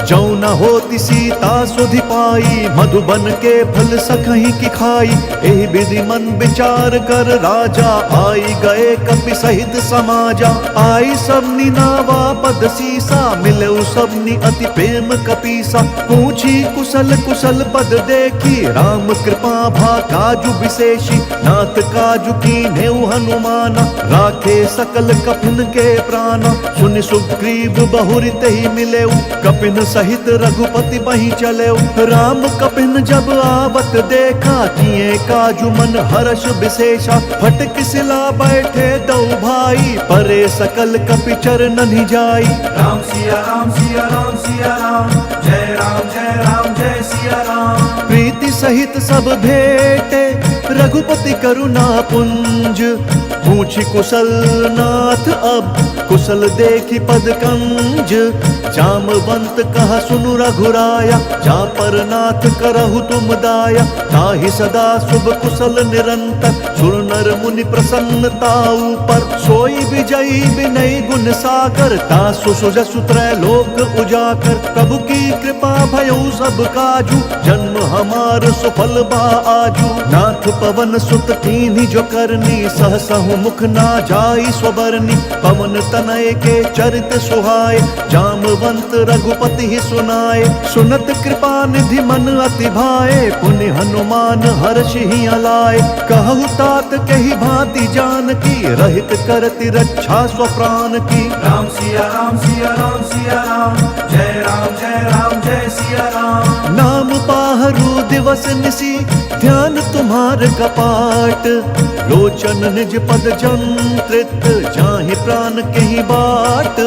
जौ न होती सीता सुधि पाई, मधुबन के फल सखही की खाई। एहि विधि मन विचार कर राजा, आई गए कपि सहित समाजा। आई सबनी नावा पद सीसा, मिले सबनी अति प्रेम कपीसा। पूछी कुशल कुशल पद देखी, राम कृपा भा काजु विशेषी। नाथ काजु कीन्हे हनुमाना, राखे सकल कपिन के प्राणा। सुनि सुग्रीव बहुरि तेहि मिलेउ, कपिन सहित रघुपति बहि चलेउ। राम कपिन जब आवत देखा, किए काजु मन हर्ष विशेषा। फटक सिला बैठे दो भाई, परे सकल कपि चरणनि जाई। राम सिया राम सिया राम सिया राम, जय राम जय राम जय सिया राम। प्रीति सहित सब भेटे, रघुपति करुणा पुंज। पूछी कुशल नाथ अब, कुशल देखी पद कंज। जामवंत कहा सुनु रघुराया, जा पर नाथ करहु तुम दाया। ताहि सदा शुभ कुशल निरंतर, सुर नर मुनि प्रसन्नताऊ पर। सोई विजयी विनय गुण सागर, तासु सुजसु त्रैलोक उजाकर। प्रभु की कृपा भयउ सब काजू, जन्म हमार सुफल बा आजू। नाथ पवन सुत कीन्ही जो करनी, सहसहु मुख ना जाई स्वबरनी। पवन तनय के चरित सुहाए, जामवंत रघुपति ही सुनाए। सुनत कृपा निधि मन अति भाए, पुनि हनुमान हर्ष ही अलाए। कहु तात कही भांति जानकी, रहित करति रक्षा स्वप्राण की। राम सिया राम सिया राम सिया राम, जय राम जय सिया राम। नाम पाहरु दिवस निसी, ध्यान तुम्हार कपाट। लोचन निज पद जंत्रित, जाहि प्राण कहीं बाट।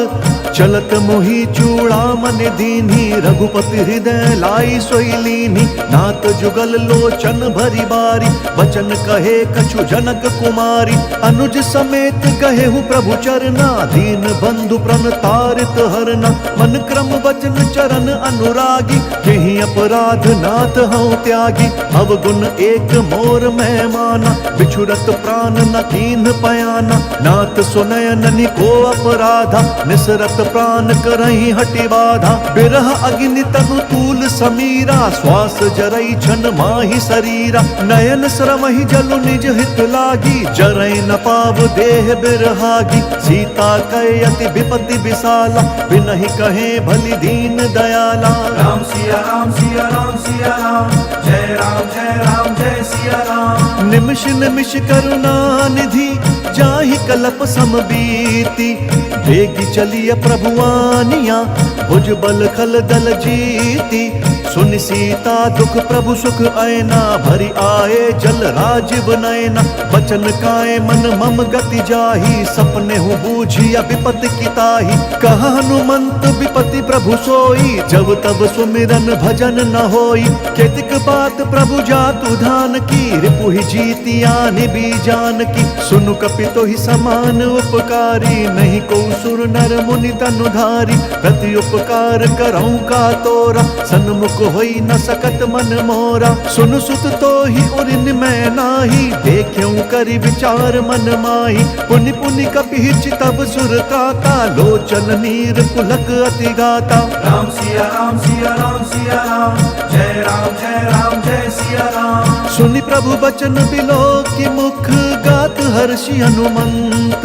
चलत मोहि चूड़ामन दीन्ही, रघुपति हृदय लाई सोई लीन्ही। नाथ जुगल लोचन भरी बारी, बचन कहे कछु जनक कुमारी। अनुज समेत कहेहु प्रभु चरना, दीन बंधु प्रण तारित हरना। मन क्रम वचन चरण अनुरागी, केहि अपराध नाथ हऊँ त्यागी। अवगुण एक मोर मैं माना, बिछुरत प्राण न कीन्ह पयाना। नाथ सुनयननि को अपराधा, निसरत प्राण करहि हटि बाधा। बिरह अग्नि तनु तूल समीरा, श्वास जरई छन माहि शरीरा। नयन श्रमहि जलु निज हित लागी, जरई न पाव देह बिरहागी। सीता कहे अति विपति विशाला, बिनहि कहे भली दीन दयाला। राम सिया राम सिया राम सिया राम, जय राम जय सिया राम। निमिष निमिष करुणा निधि, जाहि कलप समबीति। बेगी चलिय प्रभुआनिया, भुज बल खल दल जीती। सुनि सीता दुख प्रभु सुख ऐना, भरी आए जल राजीव नयना। बचन काए मन मम गति जाही, सपने हूँ बूझिया विपति की ताही। कहा हनुमंत विपति प्रभु सोई, जब तब सुमिरन भजन न होई। केतिक बात प्रभु जातु धान की, रिपुहि जीतिया निबी जान की। सुनु कपि तोहि समान उपकारी, नहीं को सुर नर मुनि तनुधारी। प्रति उपकार करऊँ का तोरा, सन्मुख होई न सकत मन मोरा। सुन सुत तो ही उरिन मैं नाही, देख्यूं करि विचार मन माही। पुनि पुनि कपि चितव सुर त्राता, लोचन नीर पुलक अति गाता। राम सिया राम सिया राम सिया राम, जय राम जय सिया राम। सुनि प्रभु बचन बिलो की मुख, गात हर्षि हनुमंत।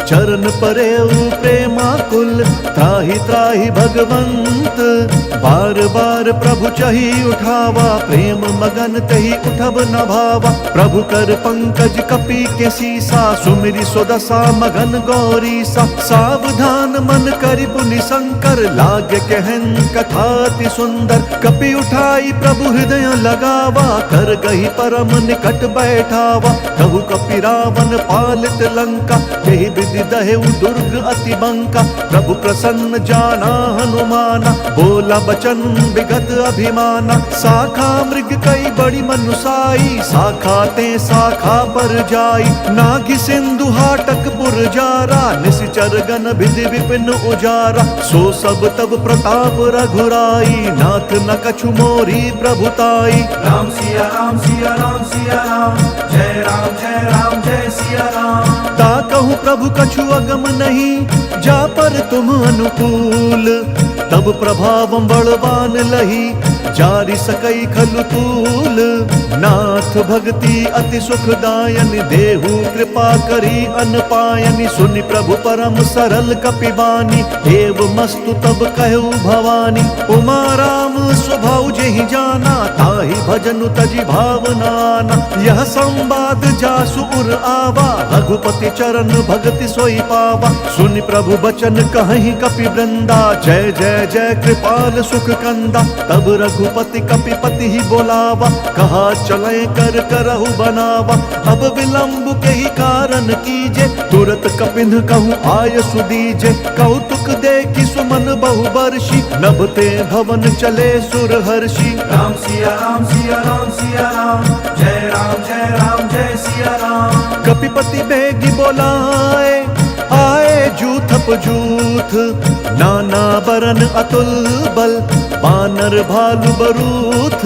चरण परेउ प्रेमाकुल, त्राहि त्राहि भगवंत। बार बार प्रभु चही उठावा, प्रेम मगन तही उठब न भावा। प्रभु कर पंकज कपि के सीसा, सुमिरि सुदशा मगन गौरीसा। सावधान मन करि पुनि शंकर, लागे कहन कथा अति सुंदर। कपि उठाई प्रभु हृदय लगावा, कर गही परम निकट बैठावा। कहु कपि रावण पालित लंका, यही विधि दहेउ दुर्ग अति बंका। प्रभु प्रसन्न जाना हनुमाना, बोला बचन विगत अभिमाना। शाखा मृग कई बड़ी मनुसाई, शाखा ते शाखा पर जाई। नागि सिंधु हाटक पुरजारा, निश्चर गण विधि विपिन उजारा। सो सब तब प्रताप रघुराई, नाथ न कछु मोरी प्रभुताई। राम सिया राम सिया राम सिया राम, जय राम जय सिया राम। ता कहूँ प्रभु कछु अगम नहीं, जा पर तुम अनुकूल। तब प्रभावम बलवान लही जारी सकई खलु तूल। नाथ भक्ति अति सुखदायन देहु कृपा करी अन पायनि। सुनि प्रभु परम सरल कपिबानी एव मस्तु तब कहु भवानी। उमा राम स्वभाव जेहि जाना ताहि भजनु तजि भावनाना। यह संवाद जासु उर आवा रघुपति चरण भगति सोई पावा। सुनि प्रभु बचन कहि कपि वृंदा जय जय जय कृपाल सुख कंदा। तब रघुपति कपिपति ही बोलावा कहा चले कर करहु बनावा। अब विलंब के ही कारण कीजे तुरत कपिन कहूँ आय सुदीजे। कौतुक देखी सुमन बहु बर्षि नभते भवन चले सुर हर्षि। राम सिया राम सिया राम सिया राम जय राम जय सिया राम। कपिपति बेगी बोलाए आए जूथप जूथ। नाना बरन अतुल बल बानर भालु बरूथ।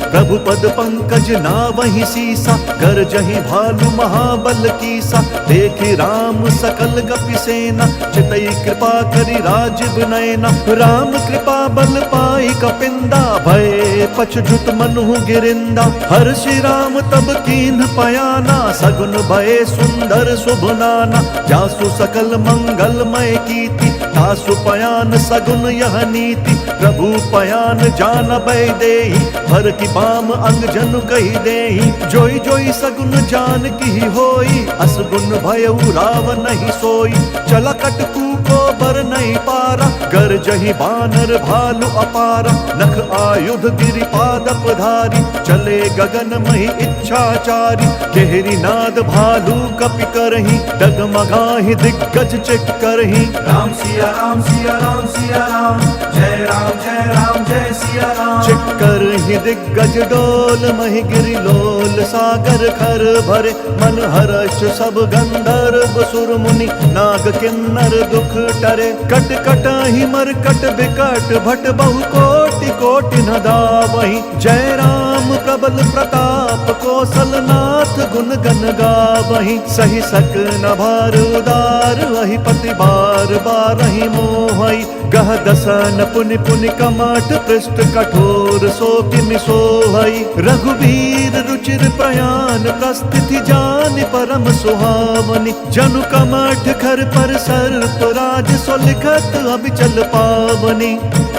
प्रभु पद पंकज नावहि सीसा कर जहि भालु महाबल कीसा। देखि राम सकल गपि सेना चितई कृपा करि राजीव नयना। राम कृपा बल पाई कपिंदा भय पछजुत मनु गिरिंदा। हर्षि राम तब कीन्ह पयाना सगुन भय सुंदर शुभ नाना। जासु सकल मंगलमय कीति तासु पयान सगुन यह नीति। प्रभु पयान जान भय देहि हर की बाम अंग जनु कही देहि। जोई जोई सगुन जान की होई असगुन भयउ राव नहीं सोई। चला कटकू को बर नहीं पारा कर जही बानर भालु अपारा। नख आयुध गिरिपादप धारी चले गगन मही इच्छाचारी। केहरी नाद भालु कपि करही डगमगाहि दिग्गज चित करही। राम सिया राम सिया राम सिया राम जय राम जय सिया राम। चिक्कर ही दिग्गज डोल मही गिरि लोल सागर खर भरे। मन हर्ष सब गंधर्व सुर मुनि नाग किन्नर दुख टरे। कट कट ही मरकट बिकट भट बहु कोटि कोटि न दावहि। जय राम प्रबल प्रताप कौशल नाथ गुण गन गावहि। सही सक न भार उदार वही पति बार बारहि मोहई। गह दसन पुनि पुनि कमठ पृष्ठ कठोर सो किमि सोहई। रघुवीर रुचिर प्रयाण प्रस्थिति जान परम सुहावनी। जनु कमठ खर पर सर्प राज सो लिखत अबिचल पावनी।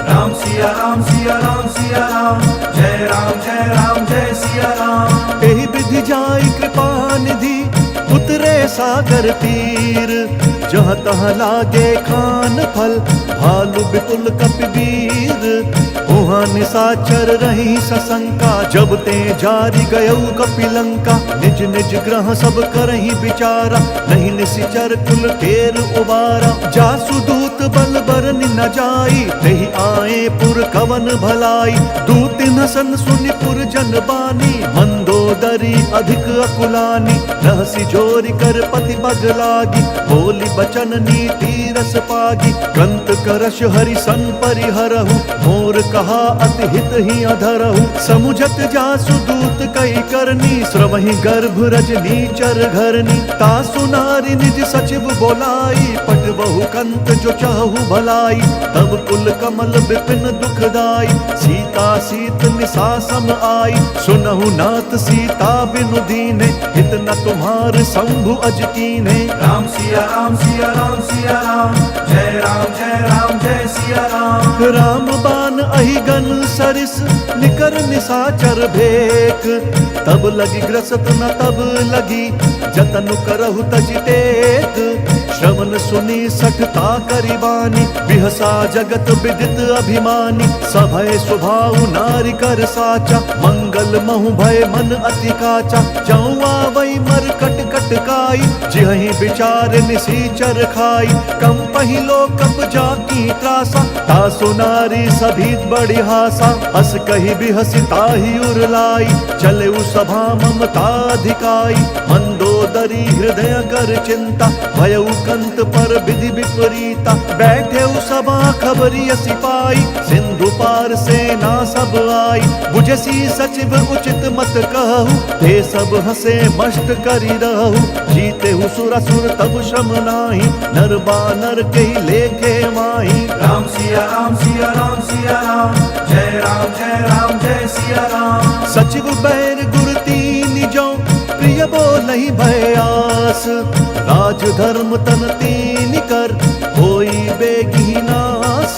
राम सिया राम सिया राम सिया राम जय जय सिया राम। एहि विधि जाई कृपा निधि उतरे सागर तीर। जहाँ तहाँ लागे खान फल भालु विपुल कपिवीर। उहाँ निशाचर रही सशंका जब ते जारी गयऊ कपिलंका। निज निज ग्रह सब करही विचारा नहीं निशिचर कुल केर उबारा। जासु दूत बल बरनि न जाई तेहि आए पुर कवन भलाई। दूत न सन सुनि पुर जन बानी मंदोदरी अधिक अकुलानी। रहसी जोरी कर पति बग लागी बोली बचन नीति रस पागी। कंत करश हरि सन परिहरहु मोर कहा अति हित ही अधरहु। समुझत जासु दूत कई करनी श्रवहि गर्भ रजनी चर घरनी। तासु नारी निज सचिव बोलाई पट बहु कंत जो चाहु भलाई। तब कुल कमल विपिन दुखदाई सीता सीत निशा सम आई। सुनहु नाथ सीता बिनु दीने हित न तुम्हार शंभु अज कीन्हे। राम सिया राम सिया राम सिया राम जय जय सिया राम। राम बान अहिगन सरिस निकर निशाचर भेक। तब लगी ग्रसत न तब लगी जतन करहु तजि टेक। श्रवण सुनी सठता करिबानी बिहसा जगत विदित अभिमानी। सभय स्वभाव नारी कर साचा मंगल महु भय मन अति काचा। जाऊँ आवई मर कट कट काई जिहि विचार निशीचर खाई। कम पहिलो कब जाकी त्रासा तासु नारी सभी बड़ी हासा। हस कही बिहसी ताहि उर लाई चले सभा ममता धिकाई। मंदोदरी हृदय कर चिंता भयउ कंत पर विधि विपरीता। बैठे सभा खबरी सिपाई सिंधु पार सेना सब आई। बुझसी सच शिव उचित मत कहु, ते सब हंसे मस्त करी रहु। जीते हु सुरसुर तब श्रम नाही, नर बानर के लेखे माही। राम सिया राम सिया राम सिया राम, जय राम जय सिया राम। सचिव बैर गुर तीन जो, प्रिय बोलहि भयास। राज धर्म तन तीन कर, होई बेगी नास।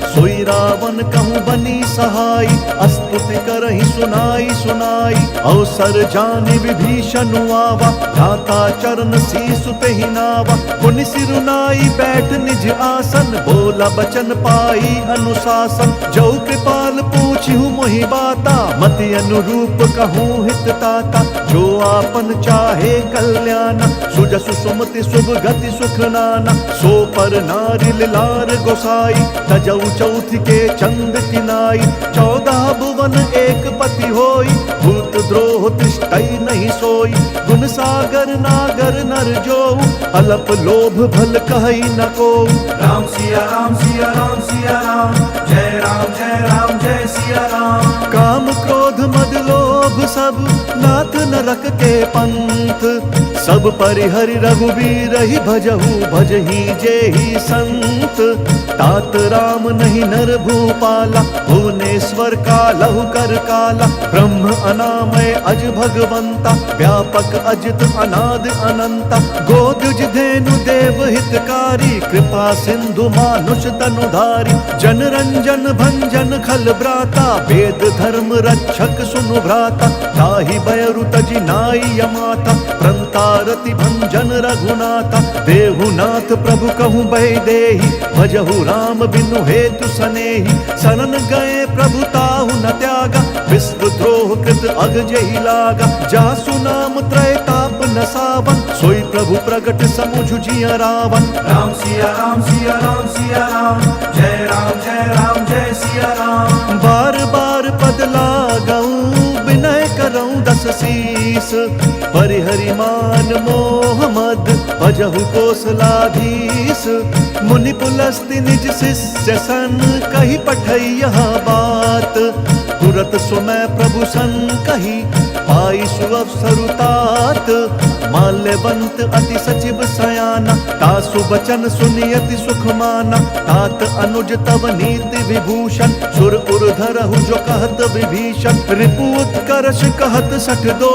सोई रावण कहूँ बनी सहाय, अस्तुति करहि सुनाई सुनाई। अवसर जाने विभीषण आवा, भ्राता चरण सीसु तेहि नावा। पुनि सिरुनाई बैठ निज आसन, बोला बचन पाई अनुशासन। जो कृपाल पूछिहु मोहि बाता, मति अनुरूप कहूँ हित ताता। जो आपन चाहे कल्याण, सुजसु सुमति शुभ गति सुख नाना। सो पर नारी लार गोसाई, तजऊ चौथ के चंद किनाई। 14 भुवन एक पति होई, भूत द्रोह तिष्ठई नहीं सोई। गुण सागर नागर नर जोऊ, अलप लोभ भल कहई न कोऊ। राम सिया राम सिया राम सिया राम, जय राम जय सिया राम। काम क्रोध मद लोभ सब, नाथ नरक के पंथ। सब परिहरि रघुवीर ही भजहु, भजहि जेहि संत। तात राम नहीं नर भूपाला, भुवनेश्वर कालहु कर काला। ब्रह्म अनामय अज भगवंता, व्यापक अजित अनाद अनंता। गोदुज धेनु देव हितकारी, कृपा सिंधु मानुष तनुधारी। जन रंजन भंजन खल ब्राता, वेद धर्म रक्षक सुनु भ्राता। ताहि बयरु तजि नाई यमाता, प्रंतारति भंजन रघुनाथा। देहुनाथ प्रभु कहूँ बहि देहि, भजहु राम बिनु हेतु सनेहि। शरण गए प्रभु ताहु न त्यागा, विश्व द्रोह कृत अग जेहि लागा। जासु नाम त्रैताप न सावन, सोई प्रभु प्रगट समुझ जिया रावण। राम सिया राम सिया राम सिया राम, जय राम जय सिया राम। बार बार पद लागऊं, विनय करऊं दस शीस। परिहरि मान मोह मद, भजहु कोसलाधीश। मुनि पुलस्ति निज शिष्य सन, कही पठई यह बात। तुरत सुमय प्रभु सन कही, पाई सुअवसरु तात। माल्यवंत अति सचिव सयाना, तासु बचन सुनि अति सुख माना। तात अनुज तव नीति विभूषण, सुर उर धरहु जो कहत विभीषण। रिपु उत्कर्ष कहत सठ दो,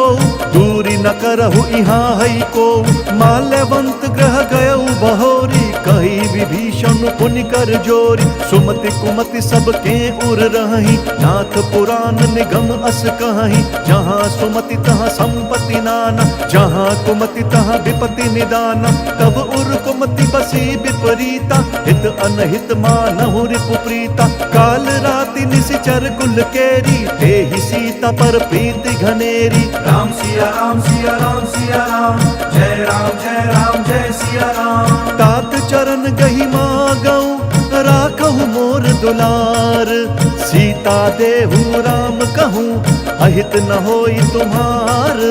दूरी न करहु इहाँ हई को। माल्यवंत ग्रह गयउ बहोरी, कही विभीषण पुनि कर जोरी। सुमति कुमति सब के उर रही, नाथ पुराण निगम अस कहीं। जहाँ सुमति तहाँ संपत्ति नाना, जहाँ कुमति तहाँ विपत्ति निदाना। तब उर कुमति बसी विपरीता, हित अनहित मानहु रिपु प्रीता। काल राति निशिचर कुल केरी, तेहि सीता पर प्रीति घनेरी। राम सिया राम सिया राम सिया राम, जय राम जय सिया राम। तात चरण गहि मागऊं, राखहु मोर दुलार। सीता देहु राम कहूँ, अहित न होई तुम्हार।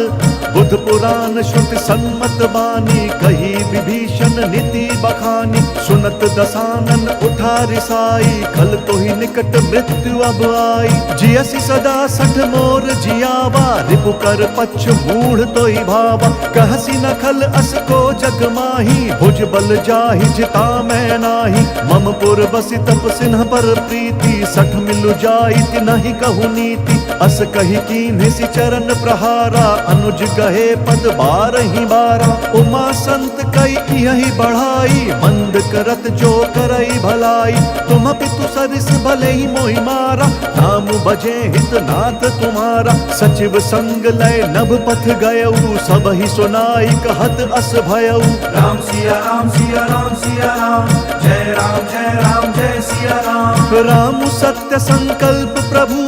बुध पुराण श्रुति सम्मत बानी, कही विभीषण नीति बखानी। सुनत दसानन उठा रिसाई, खल तो ही निकट मृत्यु अब आई। जियसि सदा सठ मोर जियावा, रिपु कर पक्ष मूढ़ तो ही भावा। कहसी न खल अस को जग माही, भुज बल जाहि जिता मैं नाही। मम पुर बसि तप सिन्ह पर प्रीति, सठ मिलु जाइत नहीं कहु नीति। अस कही कीन्हि सि चरण प्रहारा, अनुज गहे पद बारहि बारा। उमा संत कई यही बढ़ाई, मंद करत जो करई भलाई। तुम पितु सरिस भले ही मोहि मारा, नाम बजे हित नाथ तुम्हारा। सचिव संग लय नभ पथ गयऊ, सब ही सुनाई कहत अस भयऊ। राम सिया राम सिया राम सिया राम, जय राम जय सिया राम। राम सत्य संकल्प प्रभु,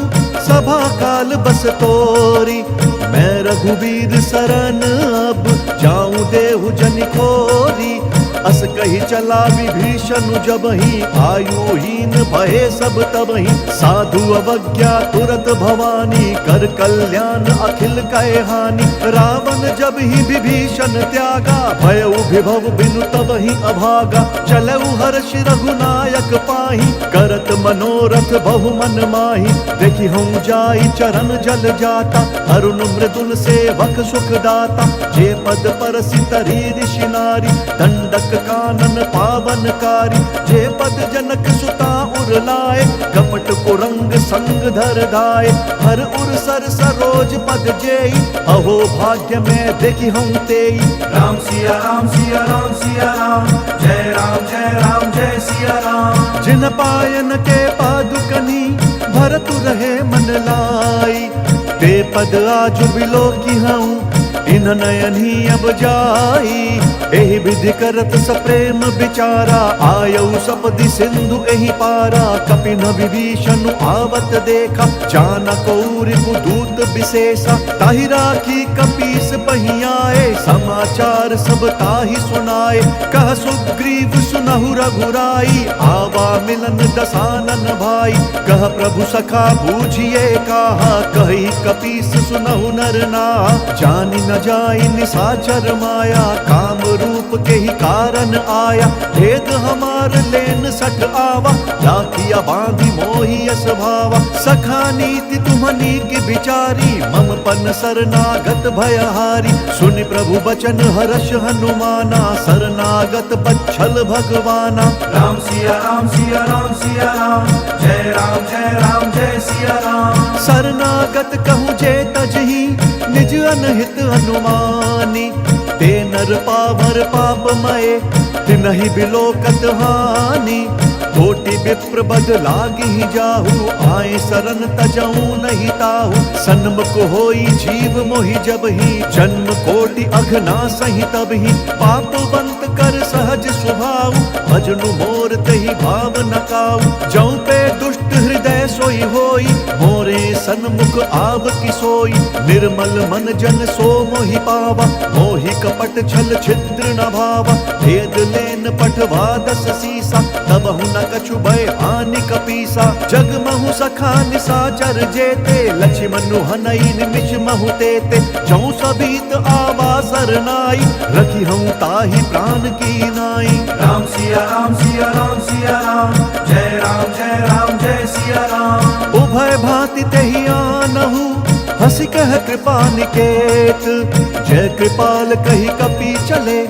सभा काल बस तोरी। मैं रघुवीर शरण अब, जाऊं देहु जन खोरी। अस कही चला विभीषण जब ही आयुहीन भये सब तब ही साधु अवज्ञा तुरत भवानी कर कल्याण अखिल कहे हानि रावण जब ही विभीषण त्यागा भय विभव बिनु तब ही अभागा चलऊ हर्ष रघुनायक पाही करत मनोरथ बहु मन माही देखी हम जाई चरण जल जाता अरुण मृदुल सेवक सुख दाता जे पद पर सितरी ऋषि नारी दंडक कानन पावनकारी जे पद जनक सुता उर लाए कपट कुरंग संग धर धाय हर उर सर सरोज पद जेई अहो भाग्य में देखी हम तेई राम सिया राम सिया राम सिया राम जय राम जय सिया राम जिन पायन के पादुकनी भरत रहे मन लाई ते पद आजु बिलो की हूँ इन नयन ही अब जाई एहि विधि करत सप्रेम विचारा आयऊ सपदि सिंधु एहि पारा कपिन विभीषण आवत देखा चानक रिपु दूत विशेषा ताहि राखी कपीस पहियाए समाचार सब ताहि सुनाए कह सुग्रीव सुनहु रघुराई आवा मिलन दसानन भाई कह प्रभु सखा बूझिए कहा कही कपीस सुनहु नर नाहा जानि न जाई निसाचर माया काम रूप के ही कारण आया भेद हमार लेन सठ आवा राखिया बांधी मोही यस भावा सखा नीति तुम्हनी की बिचारी मम पन शरणागत भयहारी सुनि प्रभु बचन हर्ष हनुमाना शरणागत बच्छल भगवाना राम सिया राम सिया राम सिया राम जय राम जय सिया राम शरणागत कहूँ जे तजही निज अनहित हनुमानी ते नर पावर पापमय तिनहि बिलोकत हानि कोटि विप्र बद लागी जाहु आए शरण तजऊ नहीं ताहु सन्मुख होई जीव मोहि जब ही जन्म कोटि अघना सही तब ही पापवंत कर सहज स्वभाव भजनु मोर तहि भाव नकाऊ जौ पे दुष्ट हृदय सोई होई मोरे सन्मुख आव की सोई निर्मल मन जन सो मोहि पावा मोहि कपट छल छिद्र न भावा भेद लेन पठवा दस सीसा तब न कछु भय हानि कपीसा जग महु सखा निसाचर जेते लक्ष्मण हनई निमिष महु तेते जौ सबीत आवा सरनाई रखी हूँ ताहि प्राण की नाई राम सिया राम सिया राम सिया राम जय सिया राम उभय भांति तेहि आनहु हंसी कह कृपा निकेत जय कृपाल कही कपी चले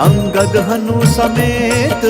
अंगद हनु समेत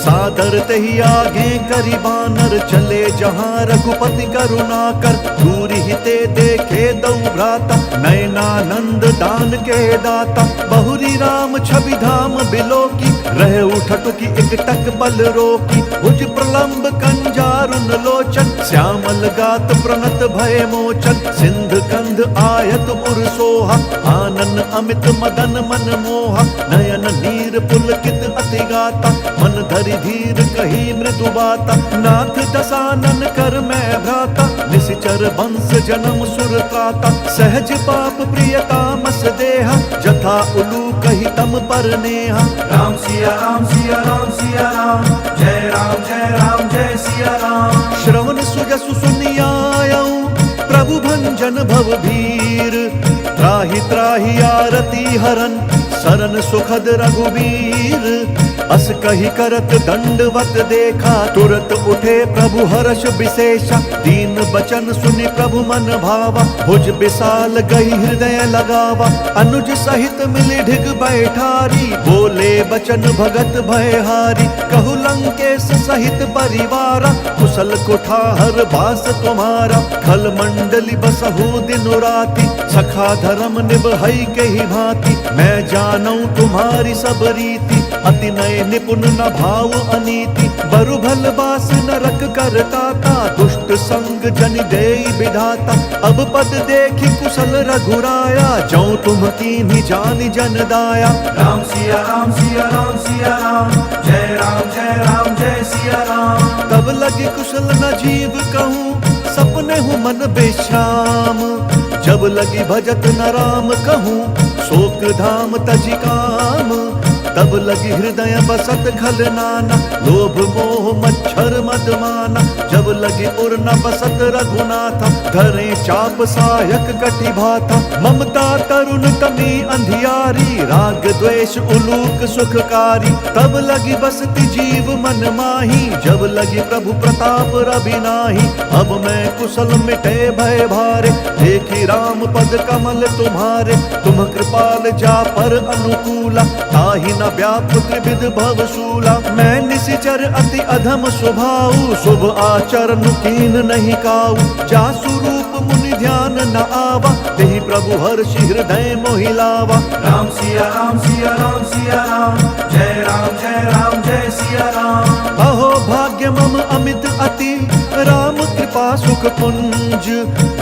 सादर तही आगे करी बानर चले जहाँ रघुपति करुणा कर दूरी हिते देखे दौ भ्राता नयनानंद दान के दाता बहुरी राम छवि धाम बिलोकी रहे उठट की एक टक बल रोकी भुज प्रलंब कंजारुन लोचन श्यामल गात प्रणत भय मोचन सिंध कंध आयत उर सोहा आनन अमित मदन मन मोहा नयन नीर पुलकित अति गाता मन धरि धीर कही मृदु बाता नाथ दसानन कर मैं भ्राता निशिचर वंश जन्म सुर त्राता सहज पाप प्रियता मस देहा जथा उलू कही तम पर नेहा राम सिया राम सिया राम सिया राम जय सिया राम श्रवण सुजसु सुनियायऊ प्रभु भंजन भव भीर त्राहि त्राहि आरती हरन सरन सुखद रघुवीर अस कही करत दंडवत देखा तुरत उठे प्रभु हर्ष विशेषा दीन बचन सुनि प्रभु मन भावा भुज विशाल गई हृदय लगावा अनुज सहित मिली ढिग बैठारी बोले बचन भगत भयहारी कहु लंकेश सहित परिवारा कुशल कुठार बास तुम्हारा खल मंडली बसहु दिन राति सखा धर्म निभई के ही भांति मैं जानू तुम्हारी सब रीति अति नय निपुण न भाव अनीति बरु भल बास नरक करताता दुष्ट संग जन देई विधाता अब पद देखी कुशल रघुराया जौ तुम कीन्ही जानि जन दाया राम सिया राम सिया राम सिया राम जय सिया राम तब लगी कुशल न जीव कहूँ सपने हूँ मन बेश्राम जब लगी भजत न राम कहूँ शोक धाम तजि काम तब लगी हृदय बसत खल नाना, लोभ मोह मच्छर मद माना। जब लगी उर न बसत रघुनाथा, धरे चाप सायक कटि भाथा। ममता तरुण तमी अंधियारी, राग द्वेष उलूक सुखकारी। तब लगी बसती जीव मन माही, जब लगी प्रभु प्रताप रवि नाही। अब मैं कुशल मिटे भय भारे, देखी राम पद कमल तुम्हारे। तुम कृपाल जा पर अनुकूला, ताहि न व्याप त्रिविध भवशूला। मैं निशिचर अति अधम स्वभाव, शुभ आचरण कीन नहीं काऊ। जासु रूप मुनि ध्यान न आवा, तेहि प्रभु हर्षि हृदय मोहि लावा। राम सिया राम सिया राम सिया राम, जय राम जय सिया राम। अहो भाग्य मम अमित अति, राम कृपा सुख पुंज।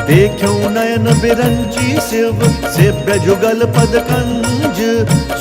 देखूं नयन बिरंची शिव, सेव्य जुगल पद कंज।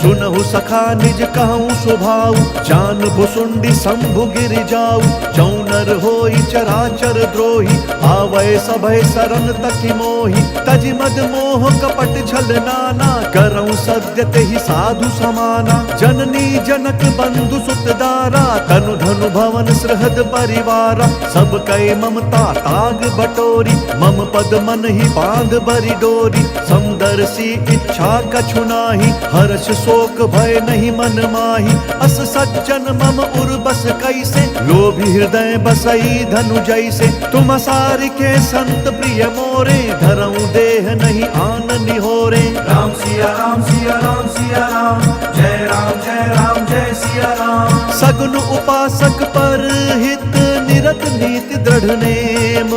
सुनहु सखा निज कहूँ स्वभाव, जान भुसुंडी शंभु गिर जाऊ। जौनर होई चराचर द्रोही, आवै सभय सरन तकि मोहि। तजि मद मोह कपट छल नाना, करऊं सद्य तेहि साधु समाना। जननी जनक बंधु सुत दारा, तनु धनु भवन सृहद परिवारा। सब कै ममता ताग बटोरी, मम पद मन ही बांध बरी डोरी। समदर्शी इच्छा कछु नाही, हर्ष शोक भय नहीं मन माही। अस सज्जन मम उर बस कैसे, लोभी हृदय बसई धनु जैसे। तुम सारि के संत प्रिय मोरे, धरऊं देह नहीं आन निहोरे। राम सिया राम सिया राम सिया राम, जय राम जय सिया राम। सगुन उपासक पर हित, निरत नीति दृढ़ नेम।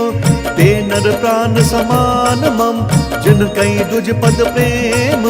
ते नर प्राण समान मम, जिन कई दुज पद प्रेम।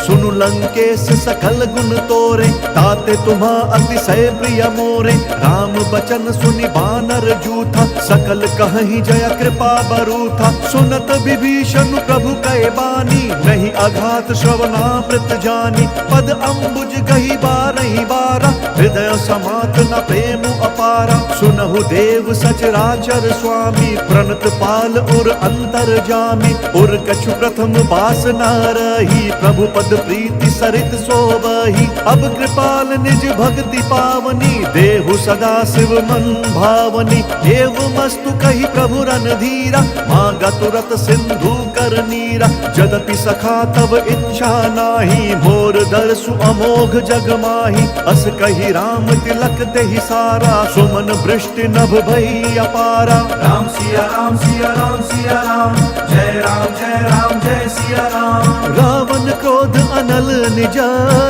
सुनु लंकेश सकल गुण तोरे, ताते तुम्हा अतिशय प्रिय मोरे। राम बचन सुनि बानर जूथा, सकल कहहि जय कृपा बरूथा। सुनत विभीषण प्रभु कै बानी, नहीं अघात श्रवणामृत जानी। पद अम्बुज गही बारहि बारा, हृदय समात न प्रेम अपारा। सुनहु देव सचराचर स्वामी, प्रणत पाल उर अंतर जामी। उर कछु प्रथम बास न रही, प्रभु पद प्रीति सरित सोबही। अब कृपाल निज भक्ति पावनी, देहु सदा शिव मन भावनी। एवमस्तु कही प्रभु रणधीरा, मांगा तुरत सिंधु कर नीरा। जदपि सखा तब इच्छा नाही, मोर दर्शु अमोघ जग माही। अस कही राम तिलक तेहि सारा, सुमन वृष्टि नभ भई अपारा। राम सिया राम सिया राम सिया राम, जय राम जय सिया राम। रावण क्रोध अनल निज,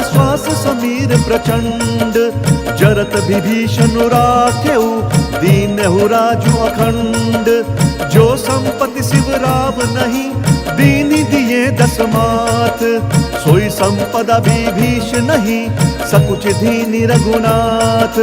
श्वास समीर प्रचंड। जरत विभीषण राखेउ, दीनहु राजु अखंड। जो संपत्ति शिव राव नहीं, दीनि दिए दस मात। सोई संपदा विभीषण नहीं, सकुच दीनि रघुनाथ।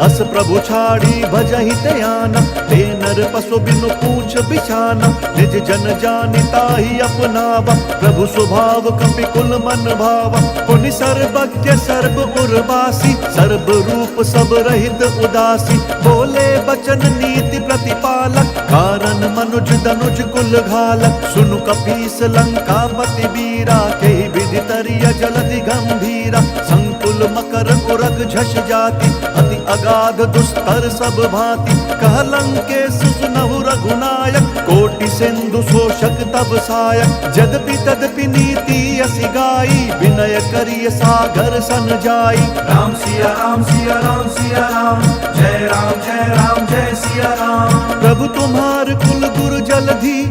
अस प्रभु छाड़ी भजहि त्याना, ते नर पशु बिनु पूछ बिछाना। निज जन जानि ताहि अपनावा, प्रभु स्वभाव कपि कुल मन भावा। पुनि सर्वज्ञ सर्व उर्वासी, सर्व रूप सब रहित उदासी। बोले बचन नीति प्रतिपालक, कारण मनुज दनुज कुल घालक। सुनु कपीस लंकापति वीरा, केहि विधि तरिय जलधि गंभीरा। संकुल मकर उरग झष जाति, अति अगाध दुस्तर सब भांति। कह लंकेश सुनहु रघुनायक, कोटि सिंधु शोषक तब सायक। जदपि तदपि नीति असि गाई, विनय करिय सागर सन जाई। राम सिया राम सिया राम सिया राम, जय राम जय सिया राम। प्रभु तुम्हार कुल गुरु जलधि,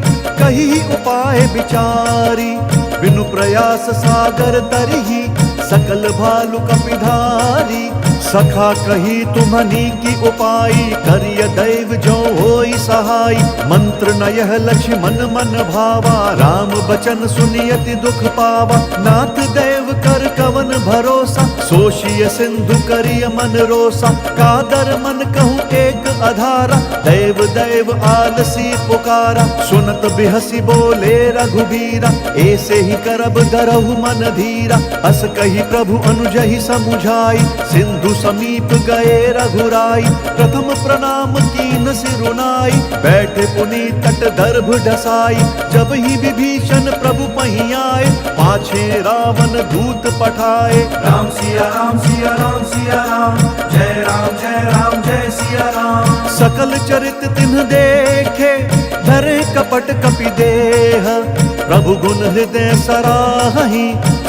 कही उपाय विचारी। बिनु प्रयास सागर तरही, सकल भालु कपिधारी। सखा कही तुम्हनी की उपाई, करिय दैव जो होई सहाय। मंत्र न यह लक्ष्मण मन भावा, राम बचन सुनियति दुख पावा। नाथ देव कर कवन भरोसा, सोशिय सिंधु करिय मन रोसा। कादर मन कहूँ एक अधारा, दैव दैव आलसी पुकारा। सुनत बिहसी बोले रघुबीरा, ऐसे ही करब धरहु मन धीरा। अस कही प्रभु अनुजहि समुझाई, सिंधु समीप गए रघुराई। प्रथम प्रणाम कीन सिरुनाई, बैठे पुनि तट दर्भ ढसाई। जब ही विभीषण प्रभु पही आए, पाछे रावण दूत पठाए। राम सिया सिया राम सिया राम सिया राम, जय राम जय सिया राम। सकल चरित तिन्ह देखे, धरे कपट कपि देह, प्रभु गुण हृदय सराहि,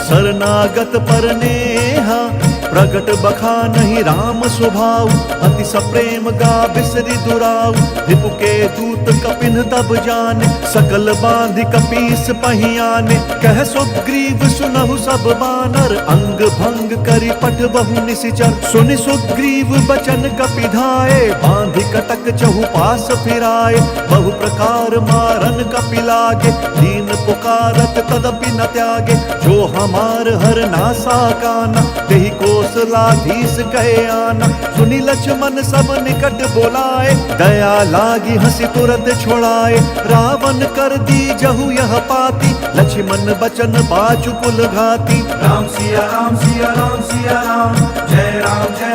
शरणागत पर नेहा। प्रगट बखानहि राम स्वभाव, अति सप्रेम गा बिसरि दुराऊ। रिपु के दूत कपिन तब जाने, सकल बांधि कपीस पहियाने। कह सुग्रीव सुनहु सब बानर, अंग भंग करि पठ बहु निशिचर। सुनि सुग्रीव बचन कपि धाये, बांधि कटक चहु पास फिराए। बहु प्रकार मारन कपि लागे, दीन पुकारत तदपि न त्यागे। जो हमार हर नासा काना, तेहि कोसलाधीश कहे आना। सुनि लक्ष्मण सब निकट बोलाए, दया लागी हंसी तुरत छोड़ाए। रावण कर दी जहु यह पाती, लक्ष्मण बचन बाचु कुल घाती। राम सिया राम सिया राम सिया राम, जय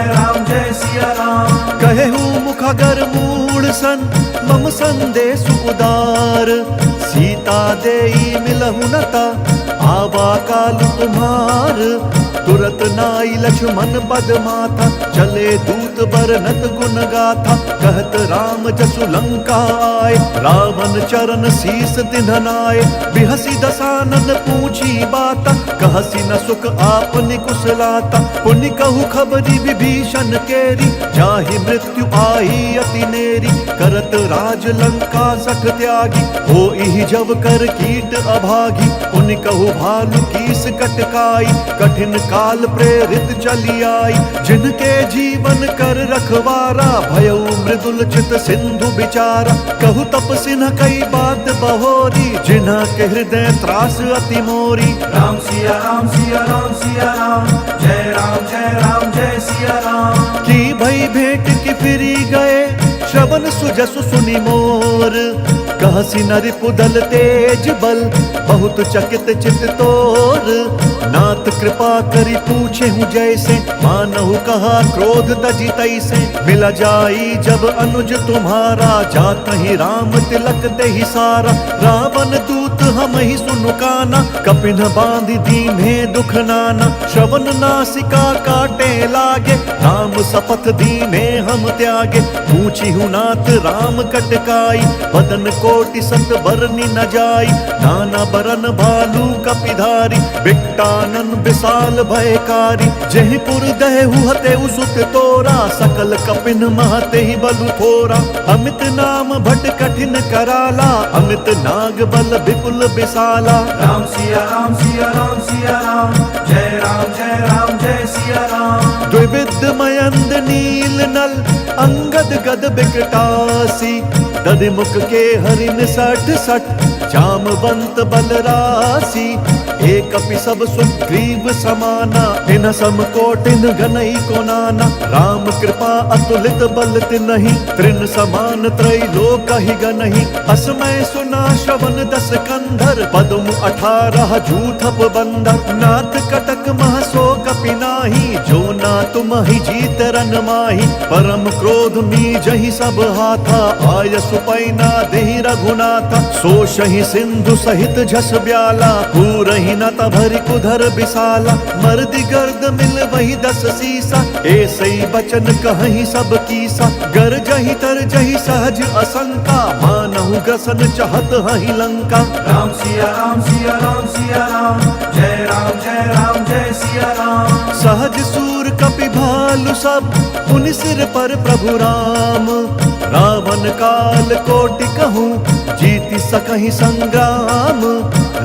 राम जय सिया राम। कहेहु मुखगर मूढ़ सन, मम संदेश उदार। सीता देई मिलहु नता, आवा काल तुम्हार। तुरत नाई लक्ष्मण पद माथा, चले दूत बरनत गुण गाथा। कहत राम जसु लंका आए, रावण चरण शीस तिन्ह नाए। बिहसी दसानन पूछी बाता, कहसी न सुख आपनि कुशलाता। पुनि कहु खबरी विभीषण केरी, जाहि मृत्यु आई अति नेरी। करत राज लंका सठ त्यागी, होई जब कर कीट अभागी। पुनि कहु भालु कीस कटकाई, कठिन काल प्रेरित चली आई। जिनके जीवन कर रखवारा, भयउ मृदुल चित सिंधु बिचारा। कहु तपस्वी न कई बात बहोरी, जिन्हा के हृदय त्रास अति मोरी। राम सिया राम सिया राम सिया राम, जय राम जय सिया राम। की भई भेंट की फिरी गए, श्रवण सुजसु सुनि मोर। कहसी नरि पुदल तेज बल, बहुत चकित चित तोर। नाथ कृपा करि पूछे हूँ जैसे, मानहु कहा क्रोध तजी तैसे। मिला जाई जब अनुज तुम्हारा, जात ही राम तिलक देहि सारा। रावण दूत हम ही सुनु काना, कपिन बांधि दीन्हे दुख नाना। श्रवण नासिका काटे लागे, राम शपथ दीने हम त्यागे। पूछी हूँ नाथ राम कटकाई, बदन कोटि सत बरनी न जाई। नाना बरन भालू कपिधारी, बिकटानन विशाल भयकारी। जयपुर दहु हतेउ सुत तोरा, सकल कपिन महते ही बलु थोरा। अमित नाम भट कठिन कराला, अमित नाग बल विपुल विशाला। राम सिया राम सिया राम सिया राम, जय राम जय सिया राम। द्विविध मयंद नील नल, अंगद गद बिकटासी। दधिमुख के हरिन सठ सठ, जामवंत बलरासी। एक कपि सब सुग्रीव समाना, इन सम कोटिन गनई को नाना। राम कृपा अतुलित बल तिनहि, त्रिन समान त्रैलोक ही गनहि। असमय सुना श्रवण दस कंधर, पदम 18 जूथप बंदर। नाथ कटक मह सो कपि नाही, जो ना तुम ही जीत रन माही। परम क्रोध मी जहि सब हाथा, आय सुपैना देहि रघुनाथा। सोषहि सिंधु सहित झस ब्याला, पूरहि न तभरि कुधर विशाला। मर्दि गर्द मिल वही 10 सीसा, ऐसई बचन कहहि सब कीसा। गरजहि तरजहि सहज असंका, मानहु ग्रसन चहत हहि लंका। राम सिया राम सिया राम सिया राम, जय राम जय सिया राम। सहज सूर कपि भालु सब, पुनि सिर पर प्रभु राम। रावण काल कोटि कहूँ, जीति सकहि संग्राम।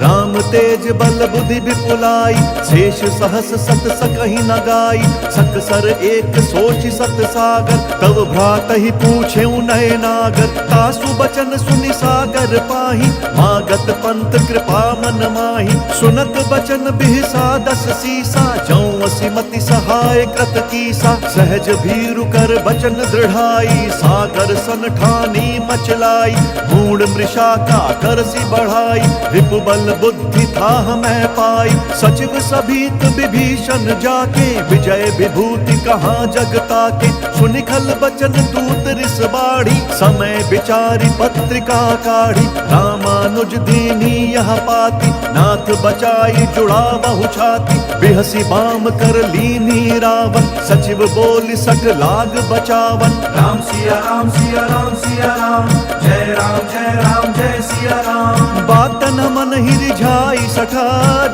राम तेज बल बुद्धि विपुलाई, शेष सहस सत सकहि न गाई। सकसर एक सोचि सत सागर, तब भ्रातहि पूछेउ नय नागर। तासु बचन सुनि सागर पाहि, मागत पंत कृपा मन माहि। सुनत बचन बिहसा 10 सीसा, जौं असिमति सहाय कृत कीसा। सा, सहज भीरु कर बचन दृढ़ाई, सागर सन ठानी मचलाई, मूड मृषा का करसी बढ़ाई, रिपु बल बुद्धि था मैं पाई, सचिव सभीत विभीषण जाके, विजय विभूति कहाँ जगता के, सुनिखल बचन दूत रिस बाढ़ी, समय विचारी पत्रिका काढ़ी, रामानुज दीनी यह पाती, नाथ बचाई जुड़ा बहु छाती, बिहसी बाम कर लीनी रावण, सचिव बोल सक लाग बचावन। राम सिया राम सिया राम सिया राम, जय राम जय सिया राम। बात न मन ही रिझाई सठा,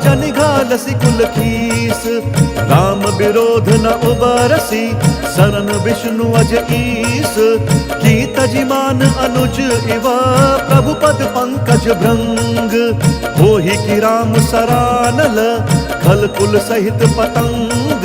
जन घालसी कुल खीस, राम विरोध न उबरसी, शरण विष्णु अज ईस, की तजिमान अनुज इवा, प्रभु पद पंकज भृंग, होहि की राम सरानल, खल कुल सहित पतंग,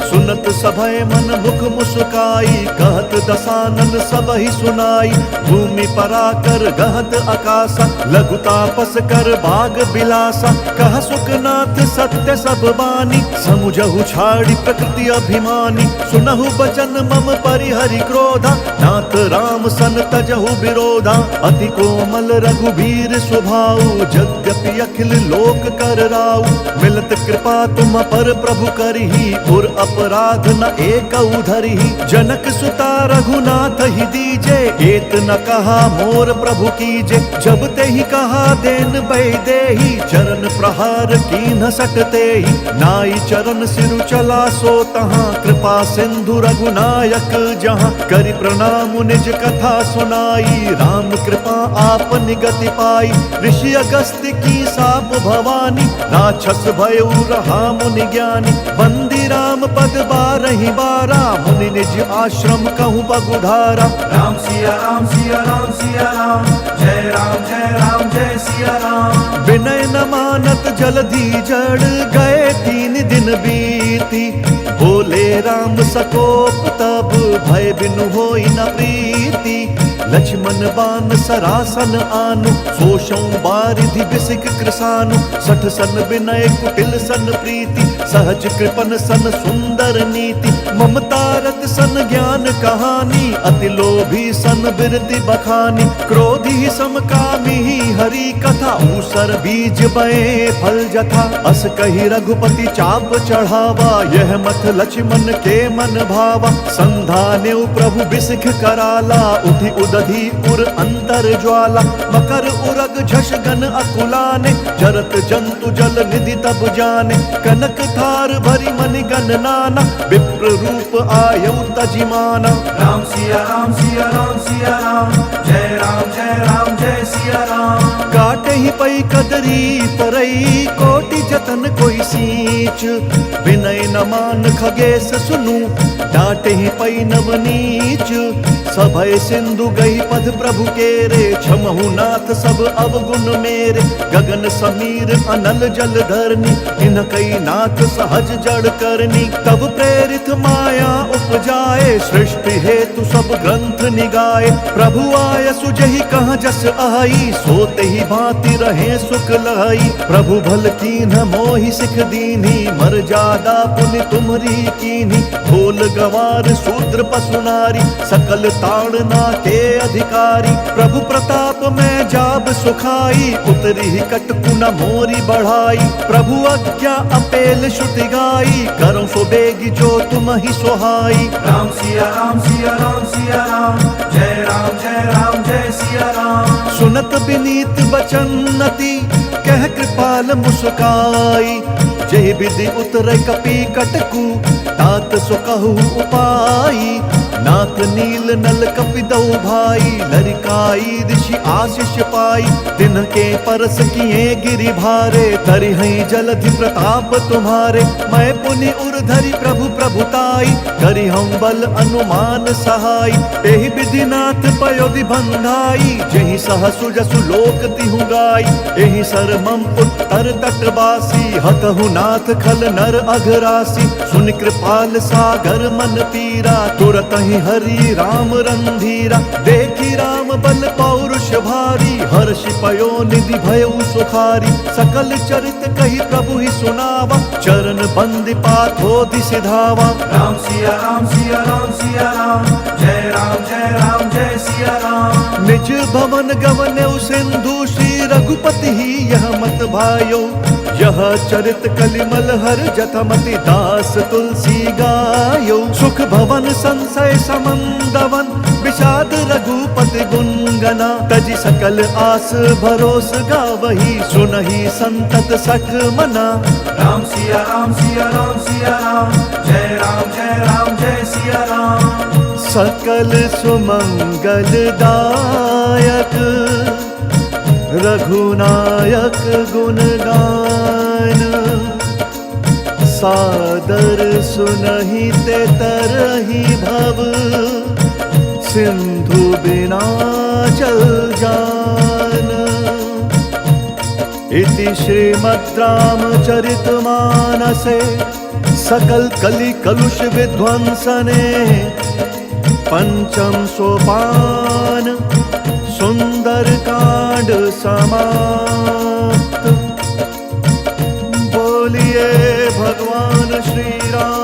सुनत सभय मन मुख मुस्काई, कहत दसानन सब ही सुनाई, भूमि पराकर गहत आकाशा, लघु तापस कर बाग बिलासा, कह सुखनाथ सत्य सब बानी, समुझहु छाड़ी प्रकृति अभिमानी, सुनहु बचन मम परिहरि क्रोधा, नाथ राम सन तजहु विरोधा, अति कोमल रघुबीर स्वभाव, यद्यपि अखिल लोक कर राउ, मिलत कृपा तुम पर प्रभु करही, और अपराध न एक धरही, जनक सुता रघुनाथ ही दीजे, एत न कहा मोर प्रभु कीजे, जब ते ही कहा देन बै देही, चरण प्रहार कीन्ह सकते ही, नाई चरण सिरु चला सो तहाँ, कृपा सिंधु रघुनायक जहाँ, करि प्रणाम निज कथा सुनाई, राम कृपा आप निगति पाई, ऋषि अगस्त्य की साप भवानी, राक्षस भयउ रहा मुनि ज्ञानी, बंदी राम पद बारहि बारा, मुनि निज आश्रम कहूँ बगुधारा। राम सिया राम सिया राम सिया राम, जय राम जय सिया राम। विनय न मानत जलधि जड़ गए 3 दिन बीती, बोले राम सकोप तब भय बिनु होई न प्रीति, लक्ष्मण बान सरासन आनु, सोषौ बारिधि बिसिक कृसानु, सठ सन विनय कुटिल सन प्रीति, सहज कृपन सन सुंदर नीति, ममता रत सन ज्ञान कहानी, अति लोभी सन बिरति बखानी, क्रोधी समकामी हरि कथा, ऊसर बीज बए फल जथा, अस कही रघुपति चाप चढ़ावा, यह मत लक्ष्मण के मन भावा, संधाने प्रभु बिसिख कराला, उठि उदधि उर अंतर ज्वाला, मकर उरग झष गन अकुलाने, जरत जंतु जल निधि तब जाने, कनक थार भरी मनि गन नाना, विप्र रूप आयौ तजिमाना। राम सिया राम सिया राम सिया राम, जय राम जय सिया राम। काटे ही पई कदरी तरई, कोटि जतन कोई सींच, विनय न मान खगेश सुनु, डांटे ही पई नवनीच, सभय सिंधु गई पद प्रभु केरे, क्षमहु नाथ सब अवगुण मेरे, गगन समीर अनल जल धरनी, इन कई नाथ सहज जड़ करनी, तब प्रेरित माया उपजाए, सृष्टि हेतु सब ग्रंथ निगाए, प्रभु आय सुजहि कहाँ जस आई, सोते ही भांति रहे सुख लाई, प्रभु भल कीन्ह मोहि सिख दीन्ही, मर्यादा पुनि तुम्हरी कीन्ही, भोल गवार शूद्र पशु नारी, सकल ताड़ना के अधिकारी, प्रभु प्रताप में जाब सुखाई, उतरी ही कटकु न मोरी बढ़ाई, प्रभु आज्ञा अपेल श्रुति गाई, करो सो बेगी जो तुम ही सोहाई। राम सिया राम सिया राम सिया राम, जय राम जय सिया राम। सुनत विनीत बचन अति, कह कृपाल मुस्काई, जय विधि उतरे कपि कटकु, तात सो कहु उपाई, नाथ नील नल कपि दऊ भाई, लरिकाई ऋषि आशीष पाई, तिनके परस किए गिरि भारे, तरि हई जलधि प्रताप तुम्हारे, मैं पुनि उर्धरि प्रभु प्रभुताई, करि हम बल अनुमान सहाय, एहि विधि नाथ पयोधि बंधाई, जेहि सहसु जसु लोक तिहु गाई, एहि सर मम उत्तर तटवासी, हतहु नाथ खल नर अघरासी, सुनि कृपाल सागर मन पीरा, तुरत कहीं हरि राम रणधीरा, देखी राम बल पौरुष भारी, हर्ष पयो निधि भयउ सुखारी, सकल चरित कही प्रभु ही सुनावा, चरण बंदी पाथो सिधावा। राम सिया राम सिया राम सिया राम, जय राम जय सिया राम। निज भवन गवन्यौ सिंधु, श्री रघुपति ही यह मत भायो, यह चरित कलिमल हर जथमति, दास तुलसी गायो। सुख भवन संशय समंदवन, विषाद रघुपति गुणगना, तजि सकल आस भरोस गावही, सुनहि संतत सठ मना। राम सिया राम सिया राम सिया राम, जय राम जय सिया राम। सकल सुमंगल दायक, रघुनायक गुण गान, सादर सुनहि ते तरहि भव, सिंधु बिना जल जान। इति श्रीमद् रामचरितमानसे सकल कलि कलुष विध्वंसने, पंचम सोपान सुंदर कांड समाप्त। बोलिए भगवान श्री राम